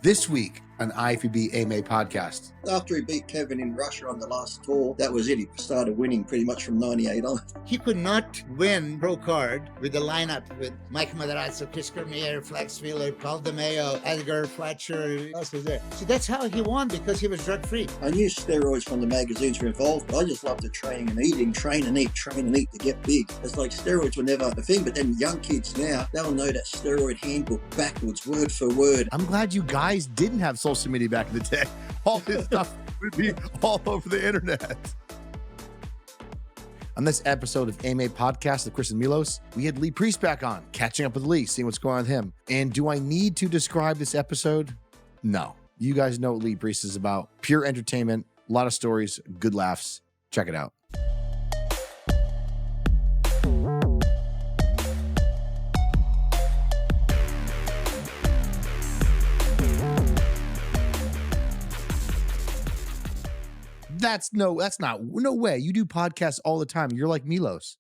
This week on IFBB AMA Podcast. After he beat Kevin in Russia on the last tour, that was it. He started winning pretty much from 98 on. He could not win pro card with the lineup with Mike Matarazzo, Chris Cormier, Flex Wheeler, Paul DeMeo, Edgar Fletcher. Who else was there? So that's how he won, because he was drug-free. I knew steroids from the magazines were involved, but I just loved the training and eating, train and eat to get big. It's like steroids were never a thing, but then young kids now, they'll know that steroid handbook backwards, word for word. I'm glad you guys didn't have social media back in the day. All this stuff would be all over the internet. On this episode of AMA Podcast with Chris and Milos, we had RealLeePriest back on, catching up with Lee, seeing what's going on with him. And do I need to describe this episode? No. You guys know what RealLeePriest is about. Pure entertainment, a lot of stories, good laughs. Check it out. No way. You do podcasts all the time. You're like Milos.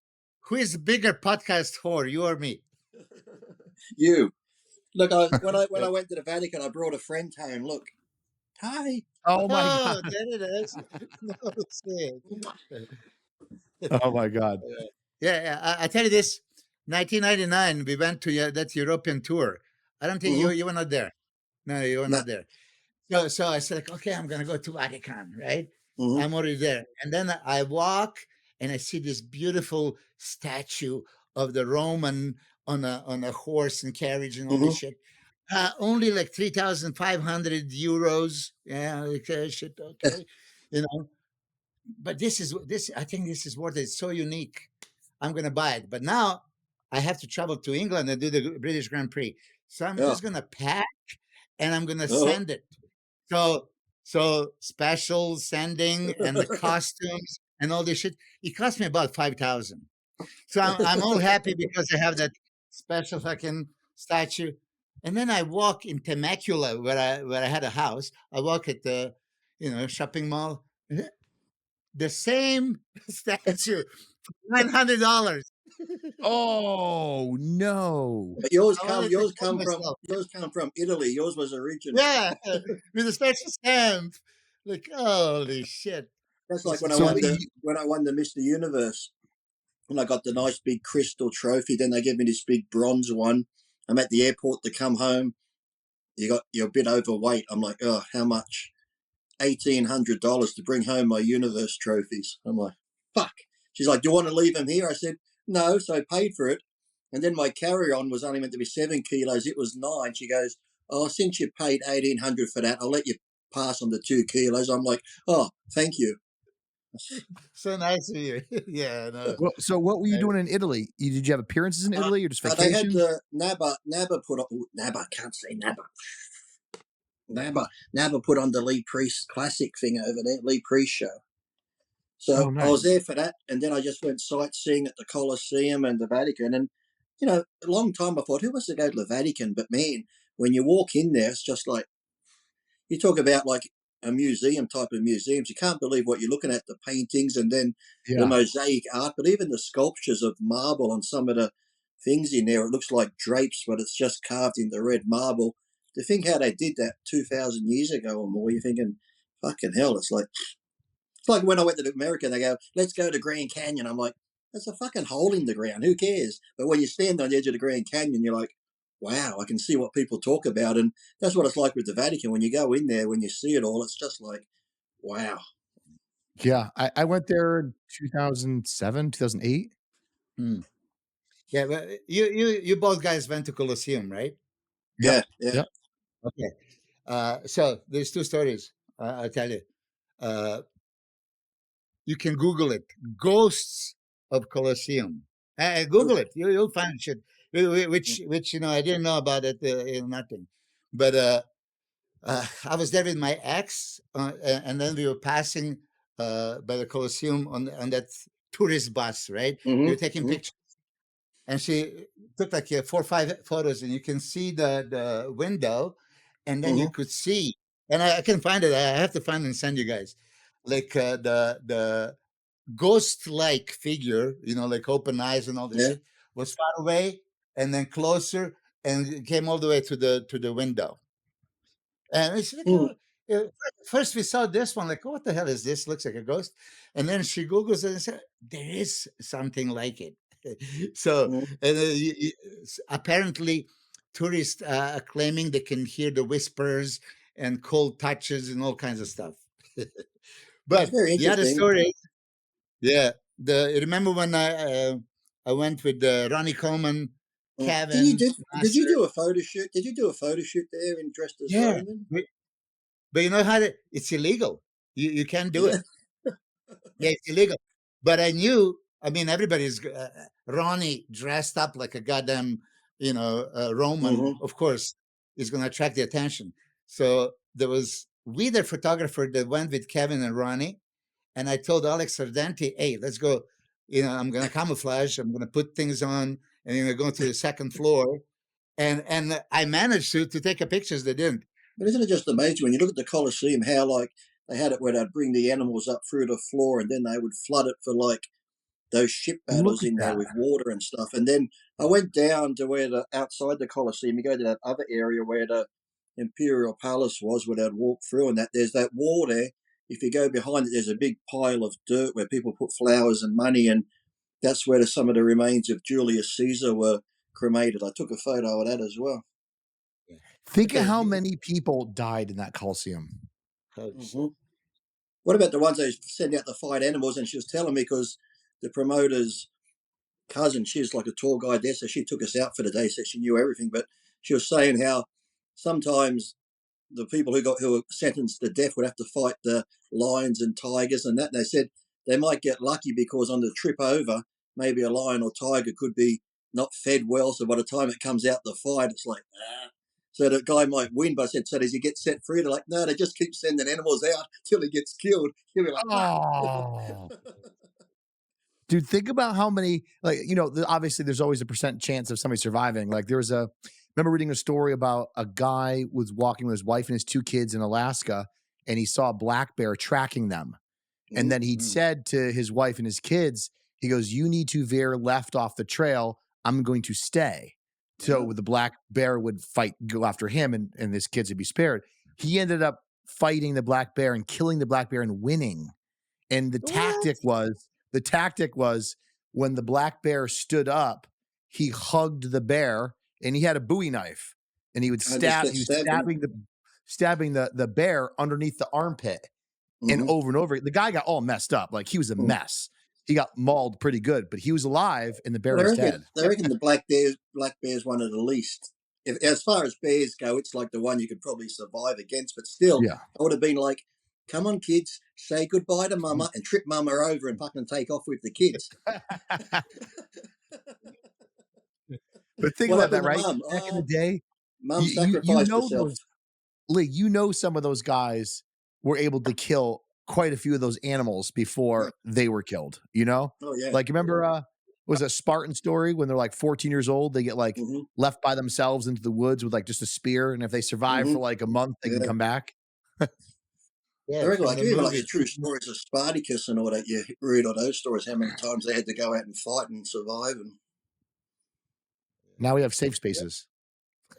Who is the bigger podcast whore, you or me? You. Look, when I went to the Vatican, I brought a friend home. Look. Hi. Oh, my God. There it is. Oh, my God. Yeah. I tell you this, 1999, we went to that European tour. I don't think you were not there. No, you were not there. So I said, okay, I'm going to go to Vatican, right? Mm-hmm. I'm already there. And then I walk and I see this beautiful statue of the Roman on a horse and carriage and all this shit. Only like 3,500 euros. Yeah, like, shit, okay. But I think this is worth it. It's so unique. I'm going to buy it. But now I have to travel to England and do the British Grand Prix. So I'm just going to pack and I'm going to send it. So special sending and the costumes and all this shit, it cost me about 5,000. So I'm all happy because I have that special fucking statue. And then I walk in Temecula where I had a house. I walk at the shopping mall. The same statue for $900. Oh no! But yours come from Italy. Yours was original. Yeah, with a special stamp. Like, holy shit! That's like when I won the Mr. Universe, and I got the nice big crystal trophy. Then they gave me this big bronze one. I'm at the airport to come home. You're a bit overweight. I'm like, oh, how much? $1,800 to bring home my universe trophies. I'm like, fuck. She's like, do you want to leave them here? I said, no, so I paid for it. And then my carry-on was only meant to be 7 kilos. It was 9. She goes, oh, since you paid $1,800 for that, I'll let you pass on the 2 kilos. I'm like, oh, thank you. So nice of you. Yeah. No. Well, so what were you doing in Italy? Did you have appearances in Italy or just vacation? They had the NABA put on, NABA, can't say NABA. NABA put on the RealLeePriest classic thing over there, RealLeePriest show. So nice. I was there for that, and then I just went sightseeing at the Colosseum and the Vatican. And, a long time I thought, who wants to go to the Vatican? But, man, when you walk in there, it's just like, you talk about like a museum type of museums. You can't believe what you're looking at, the paintings and then the mosaic art, but even the sculptures of marble on some of the things in there. It looks like drapes, but it's just carved into red marble. To think how they did that 2,000 years ago or more, you're thinking, fucking hell, it's like when I went to America, they go, let's go to Grand Canyon. I'm like, there's a fucking hole in the ground. Who cares? But when you stand on the edge of the Grand Canyon, you're like, wow, I can see what people talk about. And that's what it's like with the Vatican. When you go in there, when you see it all, it's just like, wow. Yeah, I went there in 2007, 2008. Yeah, but you both guys went to Colosseum, right? Yeah. Okay. So there's 2 stories. I'll tell you. You can Google it. Ghosts of Colosseum. Google it. You'll find shit. Which I didn't know about it. Nothing. But I was there with my ex, and then we were passing by the Colosseum on that tourist bus. Right. We were taking pictures, and she took like 4 or 5 photos, and you can see the window, and then you could see. And I can find it. I have to find it and send you guys. Like the ghost-like figure, like open eyes and all this shit, was far away and then closer and came all the way to the window. And it's like, oh, first we saw this one, like, oh, what the hell is this? Looks like a ghost. And then she Googles it and said, there is something like it. So, and apparently, tourists are claiming they can hear the whispers and cold touches and all kinds of stuff. That's But very the other interesting. story, yeah, remember when I went with Ronnie Coleman, Kevin, Did you Nasser? do a photo shoot? Did you do a photo shoot there in dressed as Yeah, Roman? but you know how it's illegal. You can't do Yeah. it. Yeah, it's illegal. But I knew. I mean, everybody's Ronnie dressed up like a goddamn, Roman. Of course, is going to attract the attention. So there was the photographer that went with Kevin and Ronnie, and I told Alex Ardenti, "Hey, let's go. I'm going to camouflage. I'm going to put things on, and you're going to go to the second floor." And I managed to take a pictures. They didn't. But isn't it just amazing when you look at the Colosseum, how like they had it where they'd bring the animals up through the floor and then they would flood it for like those ship Look battles at in there that. with water and stuff. And then I went down to where outside the Colosseum, you go to that other area where the Imperial Palace was, where they'd walk through, and that there's that wall there. If you go behind it, there's a big pile of dirt where people put flowers and money, and that's where some of the remains of Julius Caesar were cremated. I took a photo of that as well. Think of how many people died in that Colosseum. What about the ones they send out to fight animals? And she was telling me, because the promoter's cousin, she's like a tour guide there, so she took us out for the day, so she knew everything. But she was saying how sometimes the people who were sentenced to death would have to fight the lions and tigers and that. And they said they might get lucky because on the trip over, maybe a lion or tiger could be not fed well. So by the time it comes out the fight, it's like, ah. So the guy might win. But I said, so does he get set free? They're like, no, they just keep sending animals out till he gets killed. He'll be like, oh. Dude, think about how many, like, obviously there's always a % chance of somebody surviving. Like remember reading a story about a guy was walking with his wife and his 2 kids in Alaska, and he saw a black bear tracking them. And then he'd said to his wife and his kids, he goes, you need to veer left off the trail. I'm going to stay. So the black bear would go after him, and his kids would be spared. He ended up fighting the black bear and killing the black bear and winning. And the tactic was when the black bear stood up, he hugged the bear, and he had a Bowie knife, and he would stab. He was stabbing the bear underneath the armpit, and over. The guy got all messed up. Like, he was a mess. He got mauled pretty good, but he was alive, and the bear was dead. I reckon the black bear's one of the least. As far as bears go, it's like the one you could probably survive against. But still, I would have been like, come on, kids, say goodbye to mama, and trip mama over and fucking take off with the kids. But think about that, right? Back in the day, mom sacrificed herself. Lee, some of those guys were able to kill quite a few of those animals before they were killed, Oh, yeah. Like, remember, was a Spartan story when they're like 14 years old, they get like left by themselves into the woods with like just a spear, and if they survive for like a month, they can come back. I reckon even like the true stories of Spartacus and all that, you read all those stories, how many times they had to go out and fight and survive. And now we have safe spaces.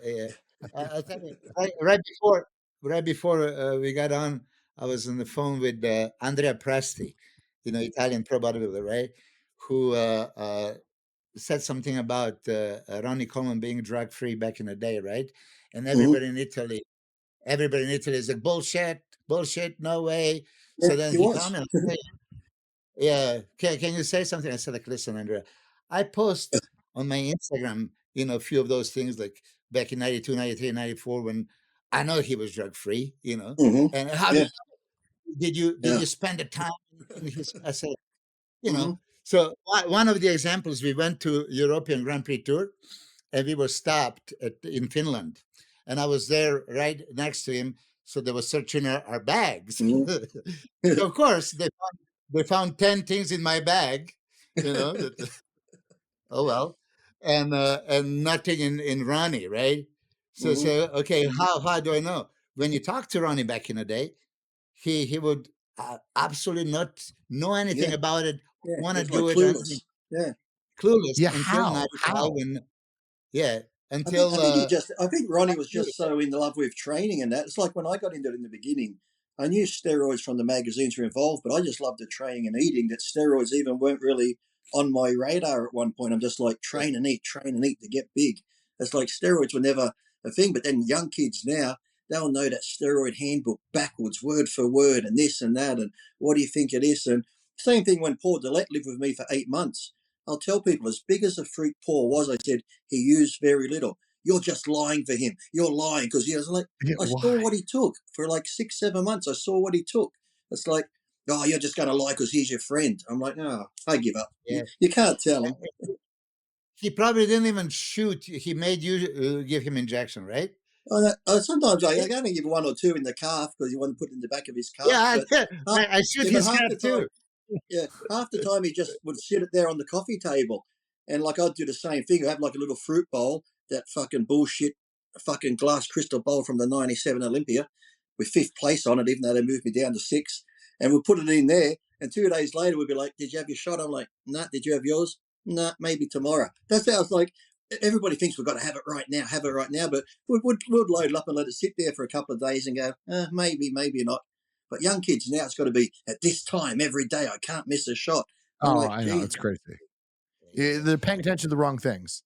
Yeah. I tell you, right before we got on, I was on the phone with Andrea Presti, Italian pro bodybuilder, right? Who said something about Ronnie Coleman being drug free back in the day, right? And everybody in Italy is like, bullshit, no way. Yeah, so then he called me. Hey, yeah, can you say something? I said, like, listen, Andrea, I post on my Instagram, a few of those things, like back in 92, 93, 94, when I know he was drug free, and how did you spend the time in his, I said, so one of the examples, we went to European Grand Prix Tour, and we were stopped in Finland, and I was there right next to him, so they were searching our bags. So of course they found 10 things in my bag, oh well, and nothing in Ronnie, right? So okay, how do I know? When you talk to Ronnie back in the day, he would absolutely not know anything about it, want to do like it, clueless. clueless. Yeah, until how? 95 when until I think Ronnie was just so in love with training and that. It's like when I got into it in the beginning, I knew steroids from the magazines were involved, but I just loved the training and eating, that steroids even weren't really on my radar at one point. I'm just like, train and eat to get big. It's like steroids were never a thing. But then young kids now, they'll know that steroid handbook backwards, word for word, and this and that, and what do you think of this? And same thing when Paul Dillette lived with me for 8 months. I'll tell people, as big as the freak Paul was, I said, he used very little. You're just lying for him. You're lying because he was like, I saw what he took for like 6, 7 months. I saw what he took. It's like, oh, you're just going to lie because he's your friend. I'm like, no, I give up. Yeah. You can't tell him. He probably didn't even shoot. He made you give him injection, right? Sometimes I only give 1 or 2 in the calf because you want to put it in the back of his calf. Yeah, I shoot his calf too. Yeah, half the time he just would sit it there on the coffee table. And like I'd do the same thing. I'd have like a little fruit bowl, that fucking bullshit fucking glass crystal bowl from the 97 Olympia with 5th place on it, even though they moved me down to 6th. And we'd put it in there. And 2 days later, we'd be like, did you have your shot? I'm like, nah. Did you have yours? Nah, maybe tomorrow. That's how it's like. Everybody thinks we've got to have it right now. But we'd load it up and let it sit there for a couple of days and go, maybe not. But young kids now, it's got to be at this time every day. I can't miss a shot. I know. It's crazy. Yeah, they're paying attention to the wrong things.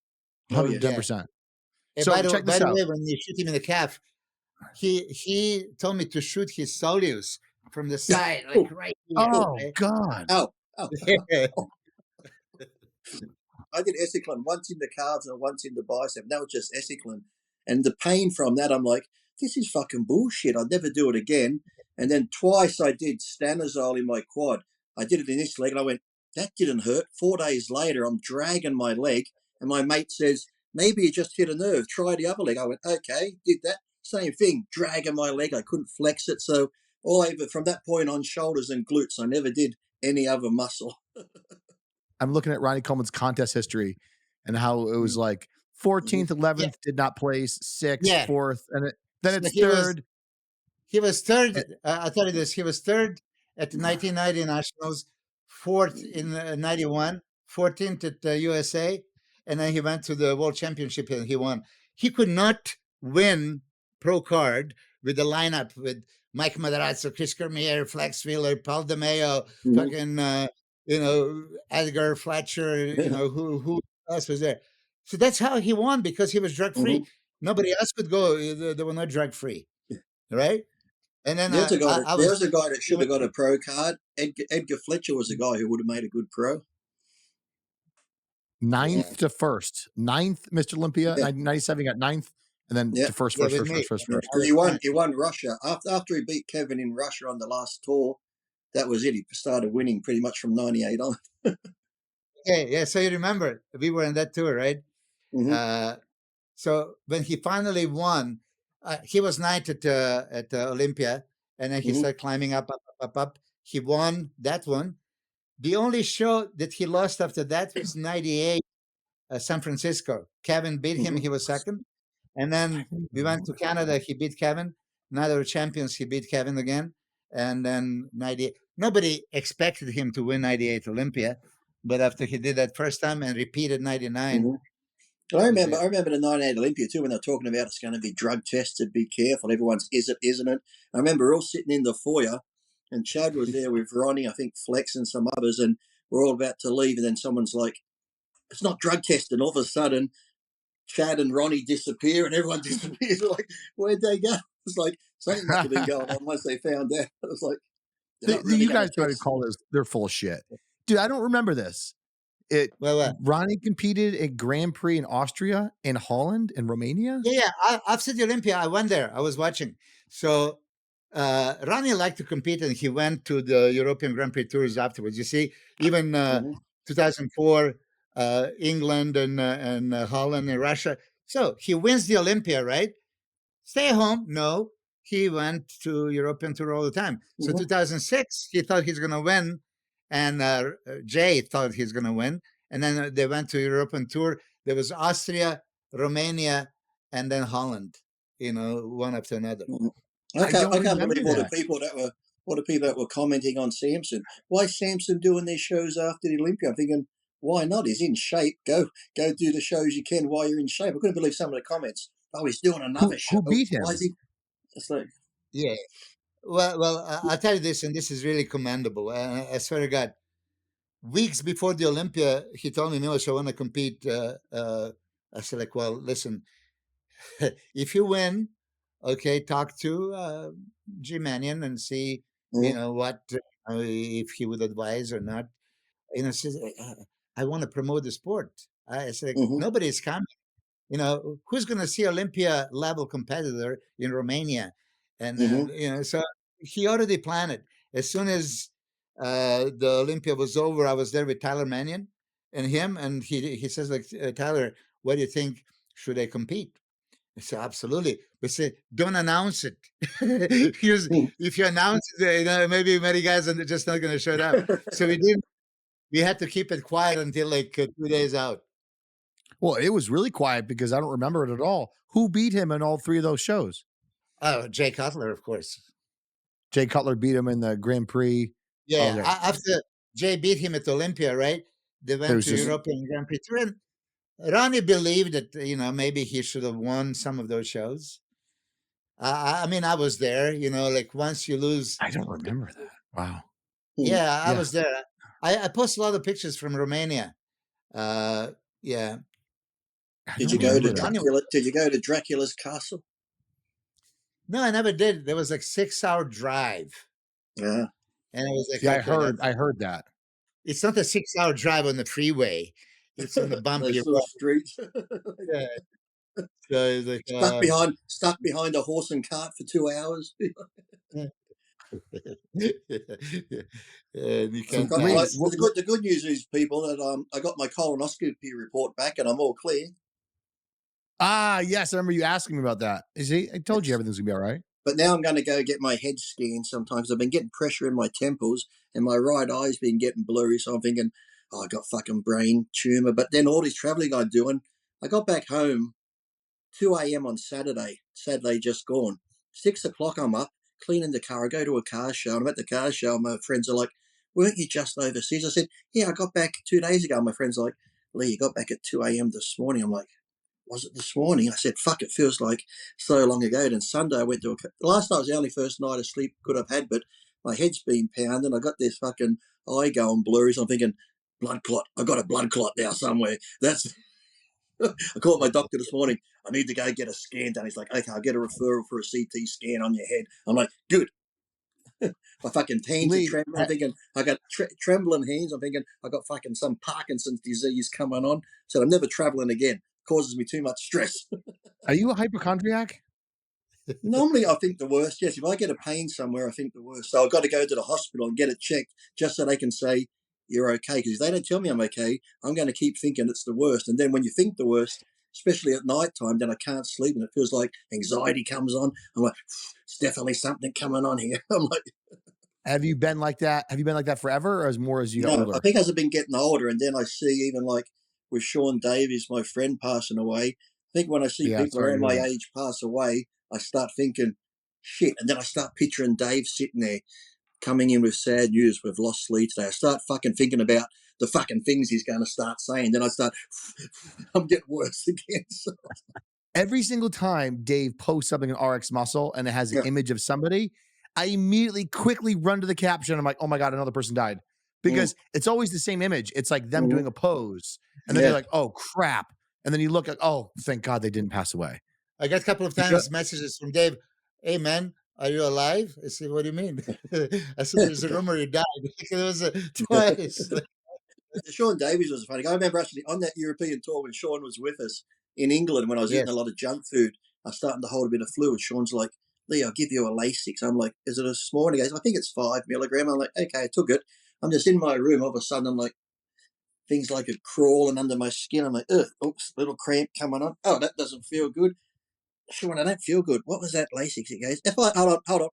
110%. So by the way, when you shoot him in the calf, he told me to shoot his soleus from the side, like right here. Oh, God. Oh. I did Esiclin once in the calves and once in the bicep. That was just Esiclin. And the pain from that, I'm like, this is fucking bullshit. I'd never do it again. And then twice I did stanozol in my quad. I did it in this leg and I went, that didn't hurt. 4 days later, I'm dragging my leg and my mate says, maybe you just hit a nerve. Try the other leg. I went, okay, did that. Same thing, dragging my leg. I couldn't flex it. So from that point on, shoulders and glutes. I never did any other muscle. I'm looking at Ronnie Coleman's contest history and how it was like 14th, 11th, did not place, 6th, 4th, and then it's 3rd. He was 3rd. I'll tell you this. He was 3rd at the 1990 Nationals, 4th in 91, 14th at the USA, and then he went to the World Championship and he won. He could not win pro card with the lineup with Mike Matarazzo, Chris Cormier, Flex Wheeler, Paul DeMeo, fucking... Edgar Fletcher, who else was there? So that's how he won, because he was drug-free. Nobody else could go. They were not drug-free, right? And then there's a guy that should have got a pro card. Edgar Fletcher was a guy who would have made a good pro. 9th to 1st. 9th, Mr. Olympia. 97 got 9th, and then to first. Because he won Russia. After he beat Kevin in Russia on the last tour, that was it. He started winning pretty much from 98 on. Yeah. So you remember, we were on that tour, right? So when he finally won, he was 9th at Olympia, and then he started climbing up. He won that one. The only show that he lost after that was 98, San Francisco. Kevin beat him. He was 2nd. And then we went to Canada. He beat Kevin. Now they were champions. He beat Kevin again. And then 98. Nobody expected him to win 98 Olympia, but after he did that first time and repeated 99. I remember the 98 Olympia too, when they're talking about it's going to be drug tested, be careful. Everyone's, is it, isn't it? I remember all sitting in the foyer, and Chad was there with Ronnie, I think Flex and some others, and we're all about to leave, and then someone's like, it's not drug tested. All of a sudden, Chad and Ronnie disappear, and everyone disappears. Like, where'd they go? It's like something must have been going on once they found out. It was like, you guys try to call this, they're full of shit. Dude, I don't remember this. Ronnie competed at Grand Prix in Austria, in Holland, in Romania? Yeah. After the Olympia, I went there. I was watching. So Ronnie liked to compete, and he went to the European Grand Prix tours afterwards. You see, even 2004, England and Holland and Russia. So he wins the Olympia, right? Stay home. No, he went to European tour all the time. So 2006, he thought he's going to win. And Jay thought he's going to win. And then they went to European tour. There was Austria, Romania, and then Holland, one after another. I can't believe all the people that were commenting on Samson. Why is Samson doing these shows after the Olympia? I'm thinking, why not? He's in shape. Go do the shows you can while you're in shape. I couldn't believe some of the comments. Oh, he's doing another show. Who beat him? Why is he? It's like, Yeah. Well, I'll tell you this, and this is really commendable. I swear to God, weeks before the Olympia, he told me, Milos, I want to compete. I said, like, well, listen, if you win, okay, talk to G Mannion and see, what if he would advise or not. Says, I want to promote the sport. I said, nobody's coming. Who's going to see Olympia level competitor in Romania? And so he already planned it. As soon as the Olympia was over, I was there with Tyler Mannion and him, and he says, like, Tyler, what do you think? Should I compete? I said, absolutely. But say, don't announce it. Because if you announce it, maybe many guys are just not going to show up. So we didn't. We had to keep it quiet until like 2 days out. Well, it was really quiet because I don't remember it at all. Who beat him in all three of those shows? Oh, Jay Cutler, of course. Jay Cutler beat him in the Grand Prix. Yeah, okay. After Jay beat him at Olympia, right? They went to European Grand Prix. And Ronnie believed that, maybe he should have won some of those shows. I mean, I was there, like once you lose. I don't remember that. Wow. Yeah, I was there. I post a lot of pictures from Romania. Yeah. Did you go to Dracula? Did you go to Dracula's castle? No, I never did. There was like 6-hour drive. Yeah. And it was like, yeah, I heard that. It's not a 6-hour drive on the freeway. It's on the bumpy streets. Yeah. So it's like, stuck behind a horse and cart for 2 hours. The good news is, people, that I got my colonoscopy report back and I'm all clear. Yes, I remember you asking me about that. I told you everything's gonna be all right. But now I'm going to go get my head scanned sometimes. I've been getting pressure in my temples and my right eye's been getting blurry. So I'm thinking, I got fucking brain tumor. But then all this traveling I'm doing, I got back home 2 a.m. on Saturday just gone. 6 o'clock I'm up, cleaning the car. I go to a car show. I'm at the car show. My friends are like, weren't you just overseas? I said, yeah, I got back 2 days ago. My friend's like, Lee, you got back at 2 a.m. this morning. I'm like, was it this morning? I said, fuck, it feels like so long ago. Then Sunday I went to last night was the only first night of sleep could have had, but my head's been pounding. I got this fucking eye going blurry. So I'm thinking, blood clot. I got a blood clot now somewhere. I called my doctor this morning. I need to go get a scan done. He's like, okay, I'll get a referral for a CT scan on your head. I'm like, good. My fucking hands are trembling. I'm thinking, I got trembling hands. I'm thinking, I got fucking some Parkinson's disease coming on. So I'm never traveling again. Causes me too much stress. Are you a hypochondriac? Normally, I think the worst. Yes, if I get a pain somewhere, I think the worst. So I've got to go to the hospital and get it checked just so they can say you're okay. Because if they don't tell me I'm okay, I'm going to keep thinking it's the worst. And then when you think the worst, especially at night time, then I can't sleep and it feels like anxiety comes on. I'm like, it's definitely something coming on here. I'm like, have you been like that? Have you been like that forever, or as more as you get older? I think as I've been getting older, and then I see even like with Shawn Davies, my friend, passing away. I think when I see people around my age pass away, I start thinking, shit. And then I start picturing Dave sitting there coming in with sad news. We've lost Lee today. I start fucking thinking about the fucking things he's going to start saying. Then I start, I'm getting worse again. So. Every single time Dave posts something in RX Muscle and it has an image of somebody, I immediately quickly run to the caption. I'm like, oh my God, another person died. Because it's always the same image. It's like them doing a pose. And then you're like, oh, crap. And then you look like, oh, thank God they didn't pass away. I got a couple of times messages from Dave. Hey, man, are you alive? I said, what do you mean? I said, there's a rumor you died. It was twice. Shawn Davies was funny. I remember actually on that European tour when Shawn was with us in England when I was eating a lot of junk food, I was starting to hold a bit of fluid. Shawn's like, Lee, I'll give you a Lasix. I'm like, is it a small one? He goes, I think it's 5 milligram. I'm like, okay, I took it. I'm just in my room. All of a sudden, I'm like, things like it crawling under my skin. I'm like, oops, little cramp coming on. Oh, that doesn't feel good. Shawn, I don't feel good. What was that Lasix? He goes, hold on.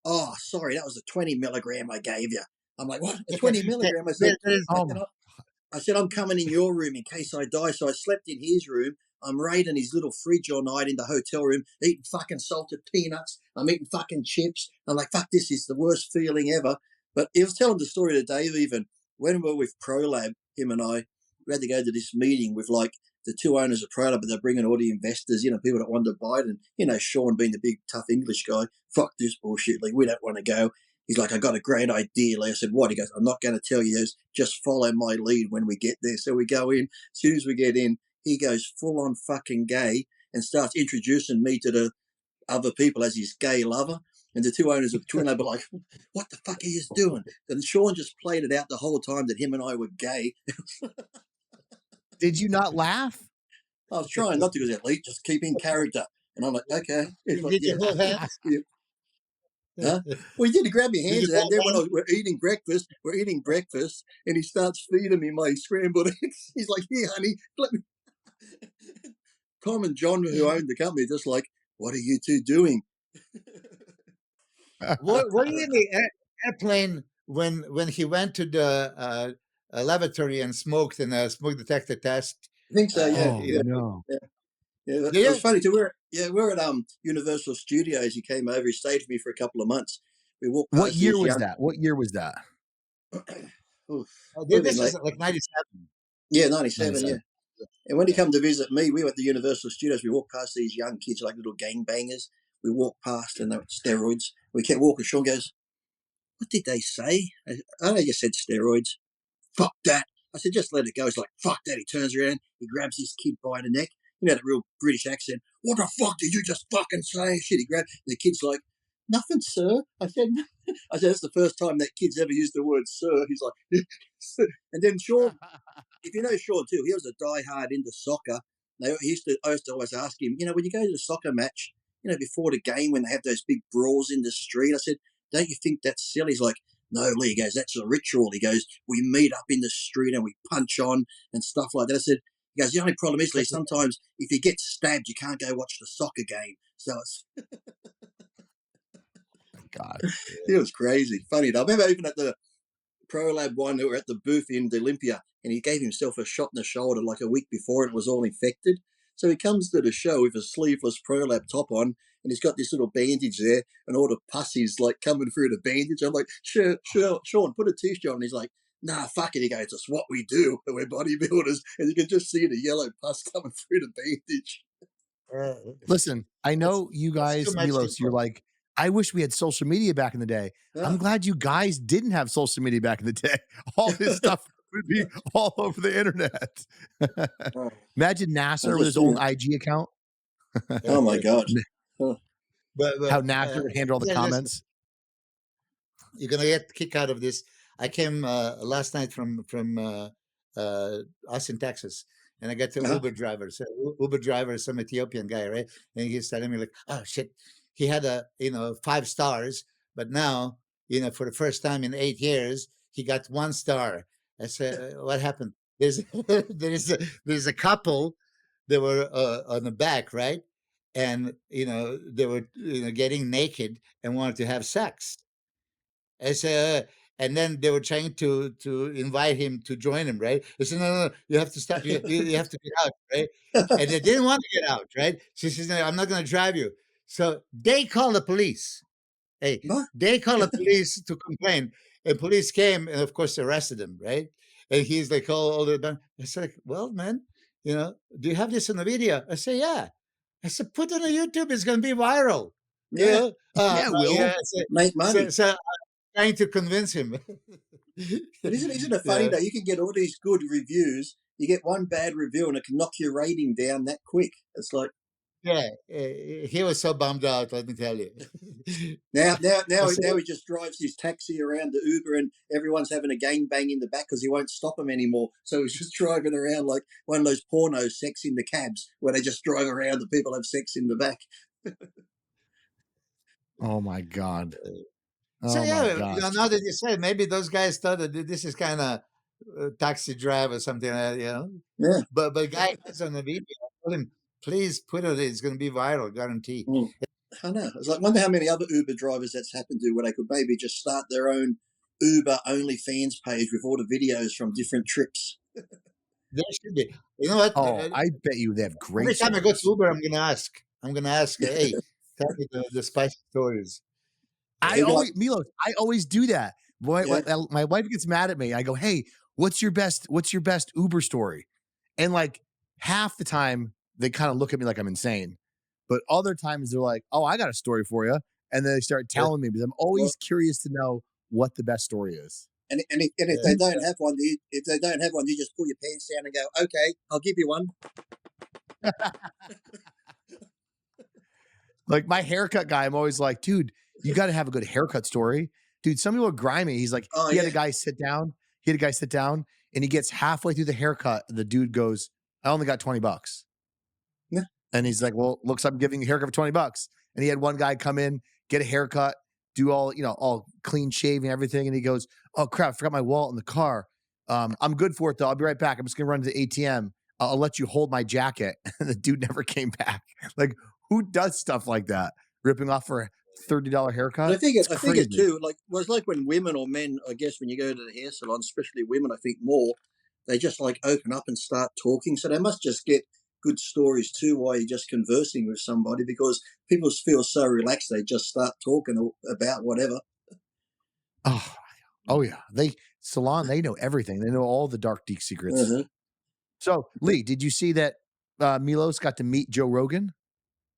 Oh, sorry, that was a 20 milligram I gave you. I'm like, what? A 20 milligram? I said, I'm coming in your room in case I die. So I slept in his room. I'm raiding his little fridge all night in the hotel room, eating fucking salted peanuts. I'm eating fucking chips. I'm like, fuck, this is the worst feeling ever. But he was telling the story to Dave even when we were with ProLab, him and I. we had to go to this meeting with like the two owners of Prolo, but they're bringing all the investors, people that want to buy it. And, Shaun being the big, tough English guy, fuck this bullshit. Like, we don't want to go. He's like, I got a great idea. Like I said, what? He goes, I'm not going to tell you. He goes, just follow my lead when we get there. So we go in. As soon as we get in, he goes full on fucking gay and starts introducing me to the other people as his gay lover. And the two owners of Twin were like, what the fuck are you doing? And Shaun just played it out the whole time that him and I were gay. Did you not laugh? I was trying not to, because Elite, just keep in character. And I'm like, okay. Did you hold hands? Huh? Well, he did grab my hands out. And then when we're eating breakfast, and he starts feeding me my scrambled eggs. He's like, here, honey, let me. Tom and John, who owned the company, just like, what are you two doing? Were you in the airplane when he went to the lavatory and smoked and smoke detector test? I think so, yeah. No. Yeah, it was funny too. We're at Universal Studios. He came over. He stayed with me for a couple of months. We walked. What year was that? What year was that? This is like 97. Yeah, 97. Yeah. And when he come to visit me, we were at the Universal Studios. We walked past these young kids, like little gangbangers. We walked past, and they were steroids. We kept walking. Shaun goes, "What did they say?" I just said steroids. Fuck that. I said, just let it go. He's like, fuck that. He turns around. He grabs his kid by the neck. That real British accent. What the fuck did you just fucking say? Shit, he grabbed. And the kid's like, nothing, sir. I said, that's the first time that kid's ever used the word sir. He's like, and then Shaun, if you know Shaun too, he was a diehard into soccer. I used to always ask him, when you go to a soccer match, before the game when they have those big brawls in the street, I said, don't you think that's silly? He's like, no, Lee. He goes, that's a ritual. He goes, we meet up in the street and we punch on and stuff like that. I said, he goes, the only problem is, Lee, sometimes if you get stabbed, you can't go watch the soccer game. So it's... God. It was crazy. Funny. I remember even at the ProLab one, we were at the booth in Olympia, and he gave himself a shot in the shoulder like a week before it was all infected. So he comes to the show with a sleeveless ProLab top on, and he's got this little bandage there, and all the pussy's like coming through the bandage. I'm like, sure, Shaun, put a t-shirt on. And he's like, nah, fuck it. He goes, it's what we do. We're bodybuilders. And you can just see the yellow pus coming through the bandage. Listen, I know you guys, Milos, you're like, I wish we had social media back in the day. Yeah. I'm glad you guys didn't have social media back in the day. All this stuff would be all over the internet. Imagine Nasser with his own IG account. Oh my God. But how Nasser would handle all the comments. You're going to get a kick out of this. I came last night from Austin, Texas, and I got the Uber driver. So Uber driver is some Ethiopian guy, right? And he's telling me like, oh shit, he had 5 stars, but now, for the first time in 8 years, he got 1 star. I said, what happened? There's a couple that were on the back, right? And they were getting naked and wanted to have sex. I said, and then they were trying to invite him to join him, right? I said, no, you have to stop. You have to get out, right? And they didn't want to get out, right? So she says, no, I'm not going to drive you. So they called the police. Hey, they called the police to complain. And police came and, of course, arrested him, right? And he's like, all the... I said, well, man, do you have this on the video? I said, yeah. I said, put it on YouTube. It's going to be viral. Yeah. Will. Yeah, make money. So I'm trying to convince him. But isn't it funny that you can get all these good reviews, you get one bad review and it can knock your rating down that quick. It's like... Yeah, he was so bummed out, let me tell you. Now he just drives his taxi around the Uber and everyone's having a gangbang in the back because he won't stop them anymore. So he's just driving around like one of those pornos, sex in the cabs, where they just drive around and people have sex in the back. Oh, my God. So, now that you say, maybe those guys thought that this is kind of taxi drive or something like that, Yeah. But guy was on the video, I told him, please put it. It's going to be viral, guarantee. I know. It's like, wonder how many other Uber drivers that's happened to, where they could maybe just start their own Uber OnlyFans page with all the videos from different trips. There should be. You know what? Oh, I bet you they have great. Every time I go to Uber, I'm going to ask. Hey, tell me the spicy stories. Milos, I always do that. My wife gets mad at me. I go, hey, what's your best Uber story? And like half the time they kind of look at me like I'm insane. But other times they're like, oh, I got a story for you. And then they start telling me because I'm always curious to know what the best story is. And if they don't have one, you just pull your pants down and go, okay, I'll give you one. Like my haircut guy, I'm always like, dude, you got to have a good haircut story. Dude, some people are grimy. He's like, he had a guy sit down. And he gets halfway through the haircut. And the dude goes, I only got $20. Yeah. And he's like, well, looks like I'm giving you a haircut for $20. And he had one guy come in, get a haircut, do all clean shaving and everything. And he goes, oh crap, I forgot my wallet in the car. I'm good for it though. I'll be right back. I'm just going to run to the ATM. I'll let you hold my jacket. And the dude never came back. Like, who does stuff like that? Ripping off for a $30 haircut? But I think it too, like, well, it's like when women or men, I guess, when you go to the hair salon, especially women, I think more, they just like open up and start talking. So they must just get good stories too while you're just conversing with somebody, because people feel so relaxed they just start talking about whatever. Oh yeah. They know everything. They know all the dark, deep secrets. Mm-hmm. So Lee, did you see that Milos got to meet Joe Rogan?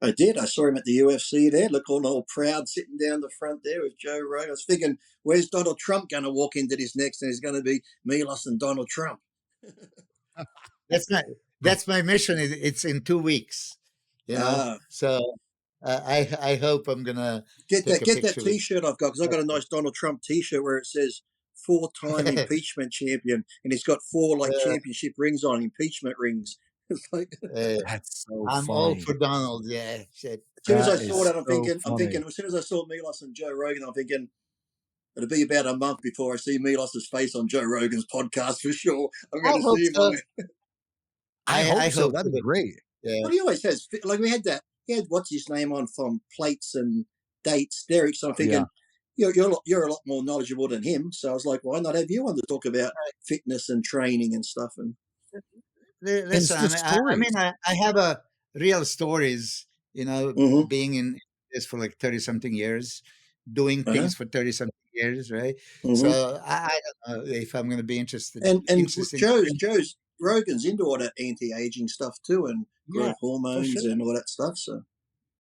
I did. I saw him at the UFC there. Look, all proud, sitting down the front there with Joe Rogan. I was thinking, where's Donald Trump going to walk into this next? And it's going to be Milos and Donald Trump. That's my mission. It's in 2 weeks. So I hope I'm gonna get that T-shirt I've got, because I've got a nice Donald Trump T-shirt where it says 4-time impeachment champion, and it's got 4 championship rings on, impeachment rings. It's like that's so I'm funny. all for Donald. Yeah. Shit. As soon as I saw that, I'm thinking. As soon as I saw Milos and Joe Rogan, I'm thinking it'll be about a month before I see Milos's face on Joe Rogan's podcast for sure. I'm going to see him on it. I hope so. That'd be great. Yeah. Well, he always has. Like we had that. He had what's his name on from Plates and Dates, Derek. So I'm thinking, you're a lot more knowledgeable than him. So I was like, why not have you on to talk about fitness and training and stuff? And listen, I have a real stories. Being in this for like 30-something years, doing things for 30-something years, right? Mm-hmm. So I don't know if I'm going to be interested. And Joe's Rogan's into all that anti-aging stuff too, and growth hormones and all that stuff. So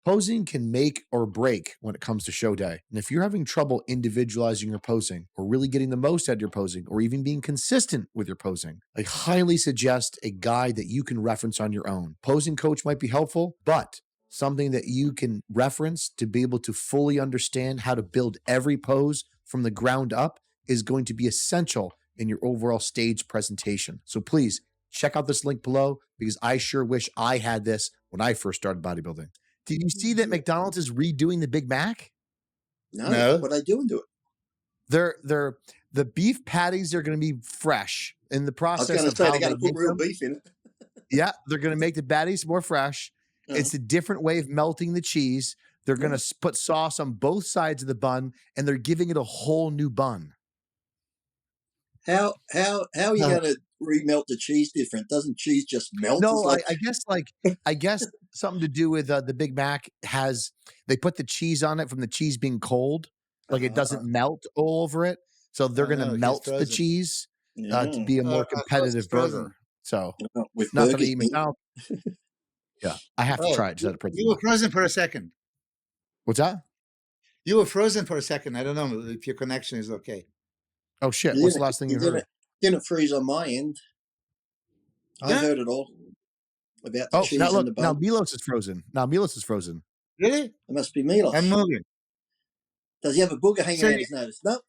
posing can make or break when it comes to show day. And if you're having trouble individualizing your posing, or really getting the most out of your posing, or even being consistent with your posing, I highly suggest a guide that you can reference on your own. Posing Coach might be helpful, but something that you can reference to be able to fully understand how to build every pose from the ground up is going to be essential in your overall stage presentation. So please check out this link below, because I sure wish I had this when I first started bodybuilding. Did you see that McDonald's is redoing the Big Mac? No. What are they doing to it? The beef patties are going to be fresh in the process. I was going to say they got to put real beef in it. Yeah, they're going to make the patties more fresh. It's a different way of melting the cheese. They're going to put sauce on both sides of the bun, and they're giving it a whole new bun. How are you going to remelt the cheese different? Doesn't cheese just melt? No, I guess something to do with the Big Mac they put the cheese on it from the cheese being cold, like it doesn't melt all over it. So they're going to melt the cheese to be a more competitive burger. So not that I eat McDonald's. Yeah, I have to try it. You were frozen for a second. What's that? You were frozen for a second. I don't know if your connection is okay. Oh shit! What's the last thing you heard? Didn't freeze on my end. I heard it all about the cheese and the bun. Now Milos is frozen. Really? It must be Milos. I'm moving. Does he have a booger hanging out his nose? No.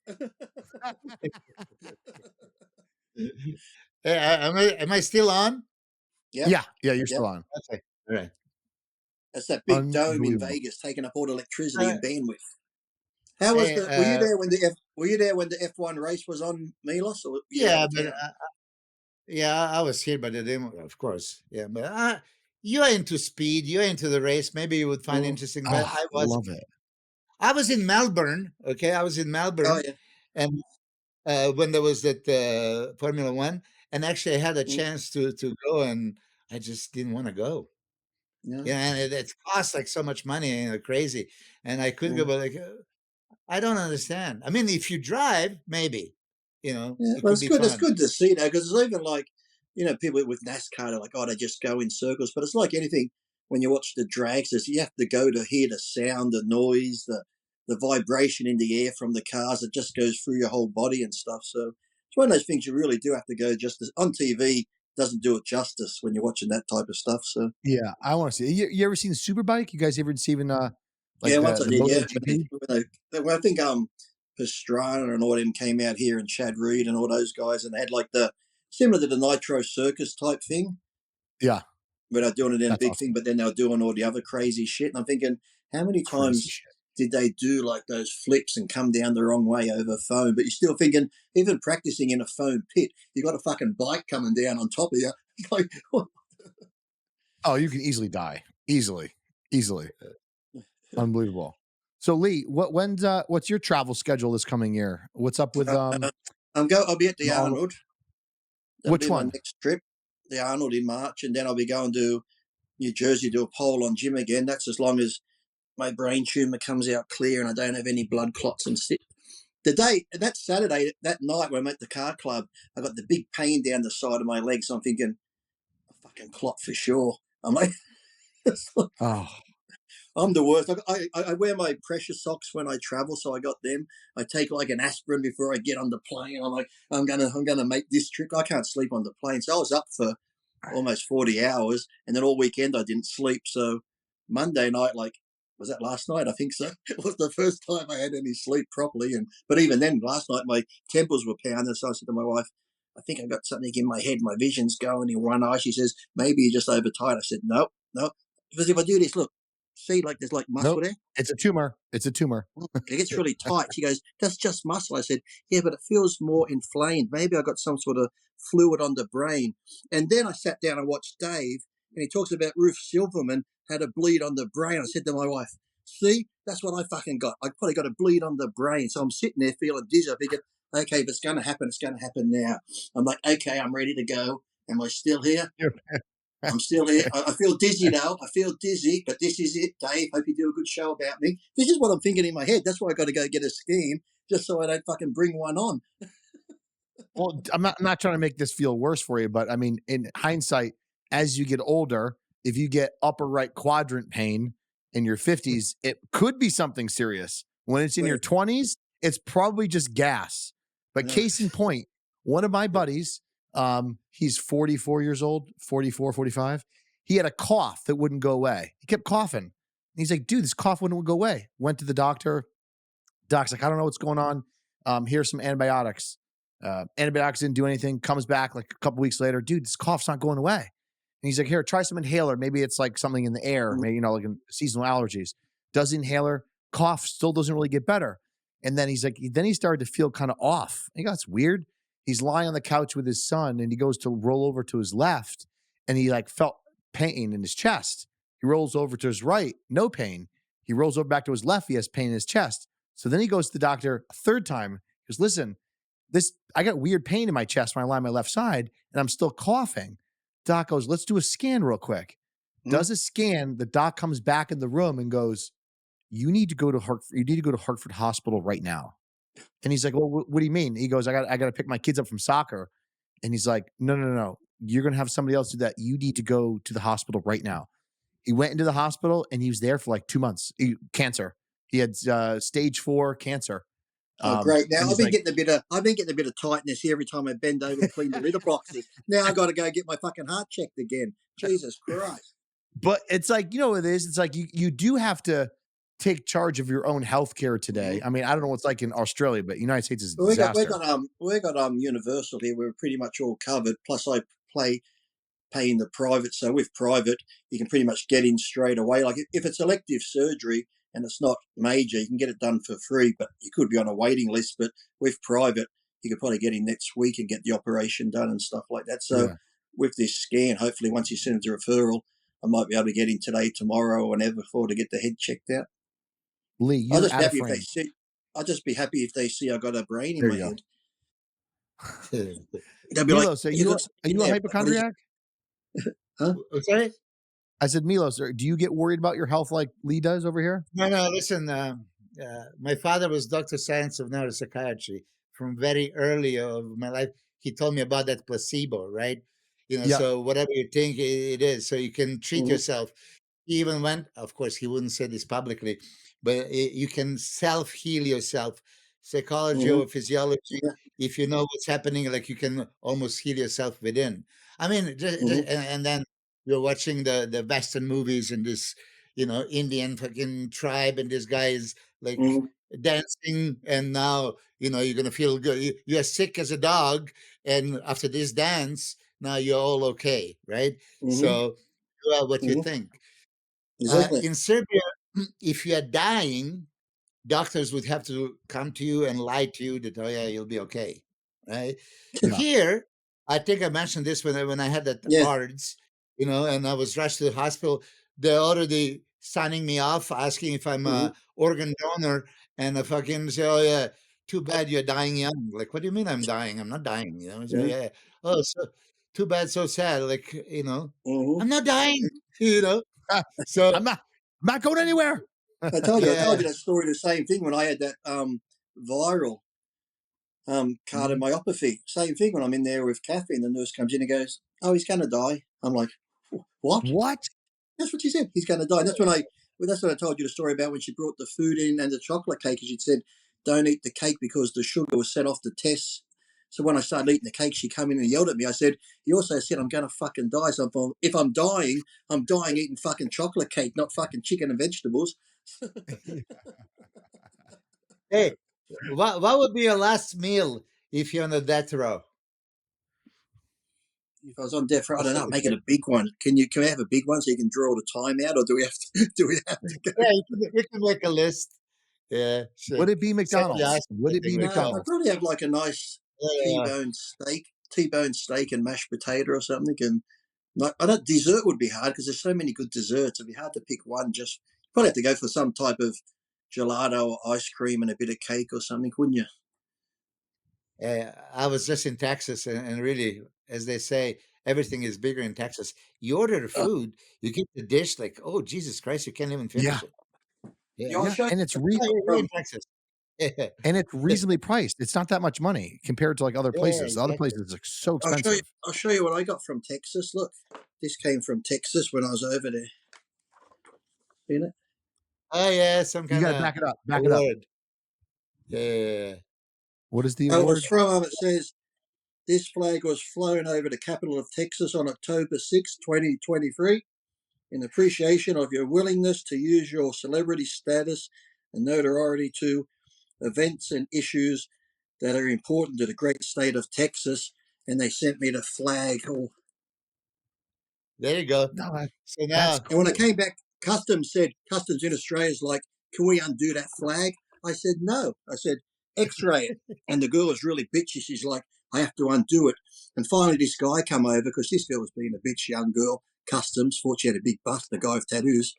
Am I still on? Yeah. You're still on. Okay. All right. That's that big dome in Vegas taking up all the electricity and bandwidth. How was were you there when the F1 race was on, Milos? Or I was here by the demo, of course. Yeah, but you're into speed. You're into the race. Maybe you would find interesting. But I love it. I was in Melbourne. Okay, I was in Melbourne, and when there was that Formula One, and actually I had a chance to go, and I just didn't want to go. Yeah, and it costs like so much money, crazy, and I couldn't go. But I don't understand. I mean, if you drive, maybe, it well, could it's be good. It's fun. good to see that because it's even like, people with NASCAR are like, oh, they just go in circles. But it's like anything when you watch the drags, you have to go to hear the sound, the noise, the vibration in the air from the cars. It just goes through your whole body and stuff. So it's one of those things you really do have to go on TV. Doesn't do it justice when you're watching that type of stuff. So yeah, I want to see. You ever seen Superbike? You guys ever seen even like yeah, once I the did, yeah. MotoGP? When I think Pastrana and all of them came out here, and Chad Reed and all those guys, and they had like the similar to the Nitro Circus type thing. Yeah, Where they're doing it in a big awesome. thing, but then they're doing all the other crazy shit. And I'm thinking, how many times did they do like those flips and come down the wrong way over phone? But you're still thinking, even practicing in a foam pit, you got a fucking bike coming down on top of you. Like, oh, you can easily die. Easily. Unbelievable. So Lee, what's your travel schedule this coming year? What's up with I'll be at the Arnold. That'll Which be one? my next trip, the Arnold in March, and then I'll be going to New Jersey to do a pole on gym again. That's as long as my brain tumor comes out clear and I don't have any blood clots and shit. That Saturday, that night when I'm at the car club, I got the big pain down the side of my leg. So I'm thinking, a fucking clot for sure. I'm like, oh, I'm the worst. I wear my pressure socks when I travel, so I got them. I take like an aspirin before I get on the plane. I'm like, I'm gonna make this trip. I can't sleep on the plane, so I was up for almost 40 hours, and then all weekend I didn't sleep. So Monday night, was that last night? I think so. It was the first time I had any sleep properly, but even then, last night my temples were pounding. So I said to my wife, I think I got something in my head. My vision's going in one eye. She says, maybe you're just overtired. I said, no, because if I do this, look. See, like there's like muscle there. It's a tumor. It gets really tight. She goes, that's just muscle. I said, yeah, but it feels more inflamed. Maybe I got some sort of fluid on the brain. And then I sat down and watched Dave, and he talks about Ruth Silverman had a bleed on the brain. I said to my wife, see, that's what I fucking got. I probably got a bleed on the brain. So I'm sitting there feeling dizzy. I figured, okay, if it's going to happen, it's going to happen now. I'm like, okay, I'm ready to go. Am I still here? I'm still here. I feel dizzy now. I feel dizzy, but this is it, Dave. Hope you do a good show about me. This is what I'm thinking in my head. That's why I got to go get a scan, just so I don't fucking bring one on. Well, I'm not trying to make this feel worse for you, but I mean, in hindsight, as you get older, if you get upper right quadrant pain in your 50s, it could be something serious. When it's in your 20s, it's probably just gas. But case in point, one of my buddies, he's 44 years old, 44, 45. He had a cough that wouldn't go away. He kept coughing. And he's like, dude, this cough wouldn't go away. Went to the doctor. Doc's like, I don't know what's going on. Here's some antibiotics. Antibiotics didn't do anything. Comes back like a couple weeks later. Dude, this cough's not going away. And he's like, here, try some inhaler. Maybe it's like something in the air. Maybe, like in seasonal allergies. Does inhaler. Cough still doesn't really get better. And then he's like, then he started to feel kind of off. He goes, it's weird. He's lying on the couch with his son and he goes to roll over to his left and he like felt pain in his chest. He rolls over to his right, no pain. He rolls over back to his left. He has pain in his chest. So then he goes to the doctor a third time. He goes, listen, I got weird pain in my chest when I lie on my left side and I'm still coughing. Doc goes, let's do a scan real quick. Does a scan. The doc comes back in the room and goes, you need to go to Hartford Hospital right now. And he's like, well, what do you mean? He goes, I got to pick my kids up from soccer. And he's like, no. You're going to have somebody else do that. You need to go to the hospital right now. He went into the hospital and he was there for like 2 months. Cancer. He had stage 4 cancer. Oh, great! Now I've been getting a bit of tightness here every time I bend over to clean the litter boxes. Now I got to go get my fucking heart checked again. Jesus Christ! But it's like, you know what it is? It's like you do have to take charge of your own healthcare today. I mean, I don't know what's like in Australia, but United States is a disaster. We got Universal here. We're pretty much all covered. Plus, I pay in the private. So with private, you can pretty much get in straight away. Like if it's elective surgery and it's not major, you can get it done for free, but you could be on a waiting list. But with private, you could probably get in next week and get the operation done and stuff like that. So with this scan, hopefully once you send a referral, I might be able to get in today, tomorrow, or whenever to get the head checked out. Lee, you're out of frame. I'll just be happy if they see I got a brain in my head. They'll be Milos, like, are you a hypochondriac? Huh? Sorry? I said, Milos, do you get worried about your health like Lee does over here? No, listen, my father was Dr. Science of Neuropsychiatry. from very early of my life. He told me about that placebo, right? So whatever you think it is, so you can treat yourself. He even went, of course, he wouldn't say this publicly, but you can self-heal yourself, psychology or physiology. If you know what's happening, like you can almost heal yourself within. I mean, and then you're watching the Western movies and this, Indian fucking tribe, and this guy is like dancing, and now, you're going to feel good. You're sick as a dog, and after this dance, now you're all okay, right? So, what you think. Exactly. In Serbia, if you are dying, doctors would have to come to you and lie to you that, oh yeah, you'll be okay, right? Here, I think I mentioned this when I had that ARDS, and I was rushed to the hospital. They're already signing me off, asking if I'm a organ donor, and I fucking say, oh yeah, too bad you're dying young. Like, what do you mean I'm dying? I'm not dying, So, yeah. Oh, so too bad, so sad. Like, I'm not dying, So I'm not going anywhere. I told you that story, the same thing when I had that viral cardiomyopathy. Same thing when I'm in there with Kathy, and the nurse comes in and goes, "Oh, he's going to die." I'm like, "What? What?" That's what she said. He's going to die. And that's when I told you the story about when she brought the food in and the chocolate cake, and she said, "Don't eat the cake because the sugar was set off the test." So when I started eating the cake, she came in and yelled at me. I said, "He also said I'm going to fucking die. So if I'm dying eating fucking chocolate cake, not fucking chicken and vegetables." Hey, what would be your last meal if you're on a death row? If I was on death row, I don't know, make it a big one. Can we have a big one so you can draw the time out, or do we have to go? Yeah, you can make a list. Yeah. Sure. Would it be McDonald's? Would it be McDonald's? I'd probably have like a nice T-bone steak and mashed potato or something. And dessert would be hard because there's so many good desserts. It'd be hard to pick one. Just probably have to go for some type of gelato or ice cream and a bit of cake or something, wouldn't you? I was just in Texas, and really, as they say, everything is bigger in Texas. You order the food, you get the dish, like, oh, Jesus Christ, you can't even finish it. Yeah. And it's in Texas. And it's reasonably priced. It's not that much money compared to like other places. Other places are so expensive. I'll show you what I got from Texas. Look, this came from Texas when I was over there. Seen it? Oh yeah, some kind of. You got to back it up. Yeah. What is the award? Oh, it's from. It says this flag was flown over the capital of Texas on October 6, 2023, in appreciation of your willingness to use your celebrity status and notoriety to events and issues that are important to the great state of Texas. And they sent me the flag. Oh. There you go. No, so now, cool. And when I came back, Customs in Australia is like, can we undo that flag? I said, no. I said, X-ray it. And the girl was really bitchy. She's like, I have to undo it. And finally this guy come over, because this girl was being a bitch, young girl, Customs, thought she had a big bust, the guy with tattoos.